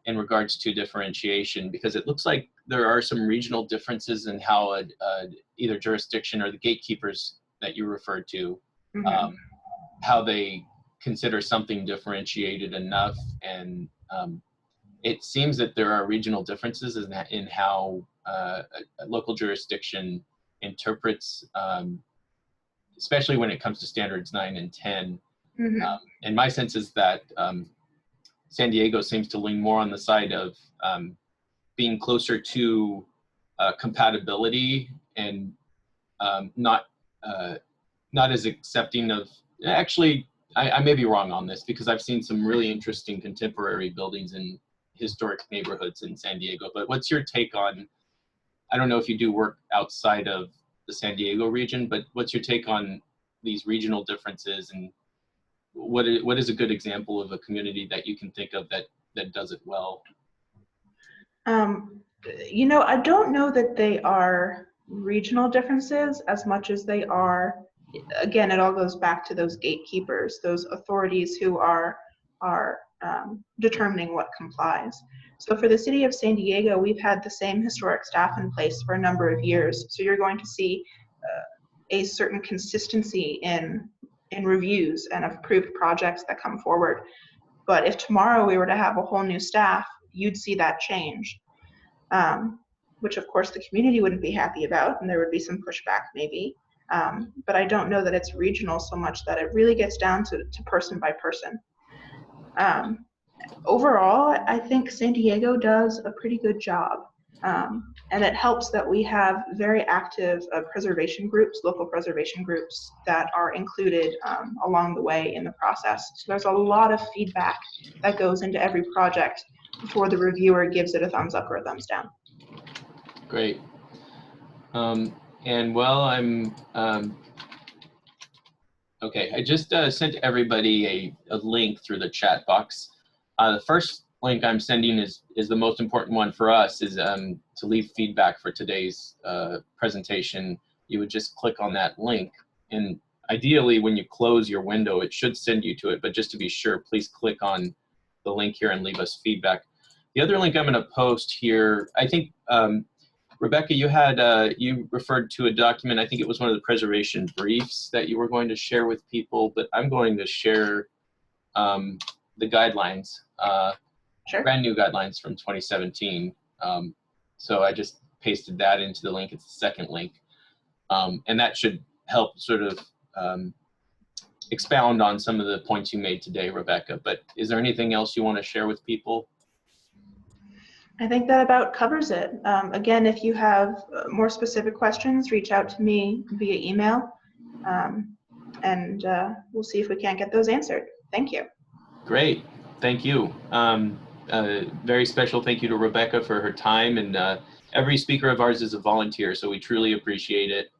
in regards to differentiation, because it looks like there are some regional differences in how either jurisdiction or the gatekeepers that you referred to, how they consider something differentiated enough. And it seems that there are regional differences in how a local jurisdiction interprets, especially when it comes to standards 9 and 10. And my sense is that San Diego seems to lean more on the side of being closer to compatibility and not as accepting of, actually, I may be wrong on this, because I've seen some really interesting contemporary buildings in historic neighborhoods in San Diego. But what's your take on, I don't know if you do work outside of the San Diego region, but what's your take on these regional differences, and what is a good example of a community that you can think of that does it well? I don't know that they are regional differences as much as they are, again, it all goes back to those gatekeepers, those authorities who are determining what complies. So for the city of San Diego, we've had the same historic staff in place for a number of years. So you're going to see a certain consistency in reviews and approved projects that come forward. But if tomorrow we were to have a whole new staff, you'd see that change, which of course the community wouldn't be happy about, and there would be some pushback maybe. But I don't know that it's regional so much, that it really gets down to person by person. Overall, I think San Diego does a pretty good job. And it helps that we have very active preservation groups, local preservation groups that are included along the way in the process. So there's a lot of feedback that goes into every project before the reviewer gives it a thumbs up or a thumbs down. Great. And well, I'm Okay, I just sent everybody a link through the chat box. The first link I'm sending is the most important one for us, is to leave feedback for today's presentation. You would just click on that link, and ideally when you close your window it should send you to it, but just to be sure, please click on the link here and leave us feedback. The other link I'm going to post here, I think Rebecca, you had you referred to a document. I think it was one of the preservation briefs that you were going to share with people, but I'm going to share the guidelines, Sure. brand new guidelines from 2017. So I just pasted that into the link. It's the second link, and that should help sort of expound on some of the points you made today, Rebecca. But is there anything else you want to share with people? I think that about covers it. Again, if you have more specific questions, reach out to me via email, and we'll see if we can't get those answered. Thank you. Great, thank you. Very special thank you to Rebecca for her time, and every speaker of ours is a volunteer, so we truly appreciate it.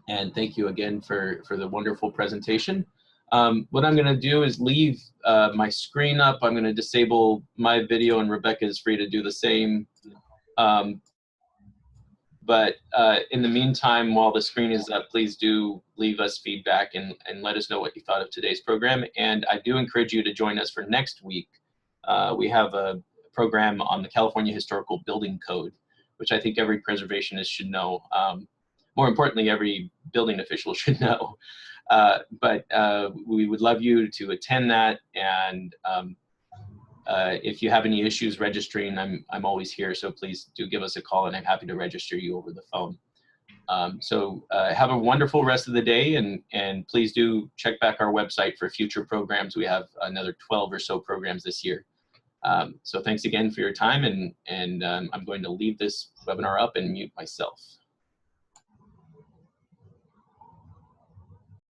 And thank you again for the wonderful presentation. What I'm going to do is leave my screen up. I'm going to disable my video, and Rebecca is free to do the same. But in the meantime, while the screen is up, please do leave us feedback and let us know what you thought of today's program. And I do encourage you to join us for next week. We have a program on the California Historical Building Code, which I think every preservationist should know. More importantly, every building official should know. But we would love you to attend that, and if you have any issues registering, I'm always here, so please do give us a call, and I'm happy to register you over the phone. So have a wonderful rest of the day, and please do check back our website for future programs. We have another 12 or so programs this year. So thanks again for your time, and I'm going to leave this webinar up and mute myself.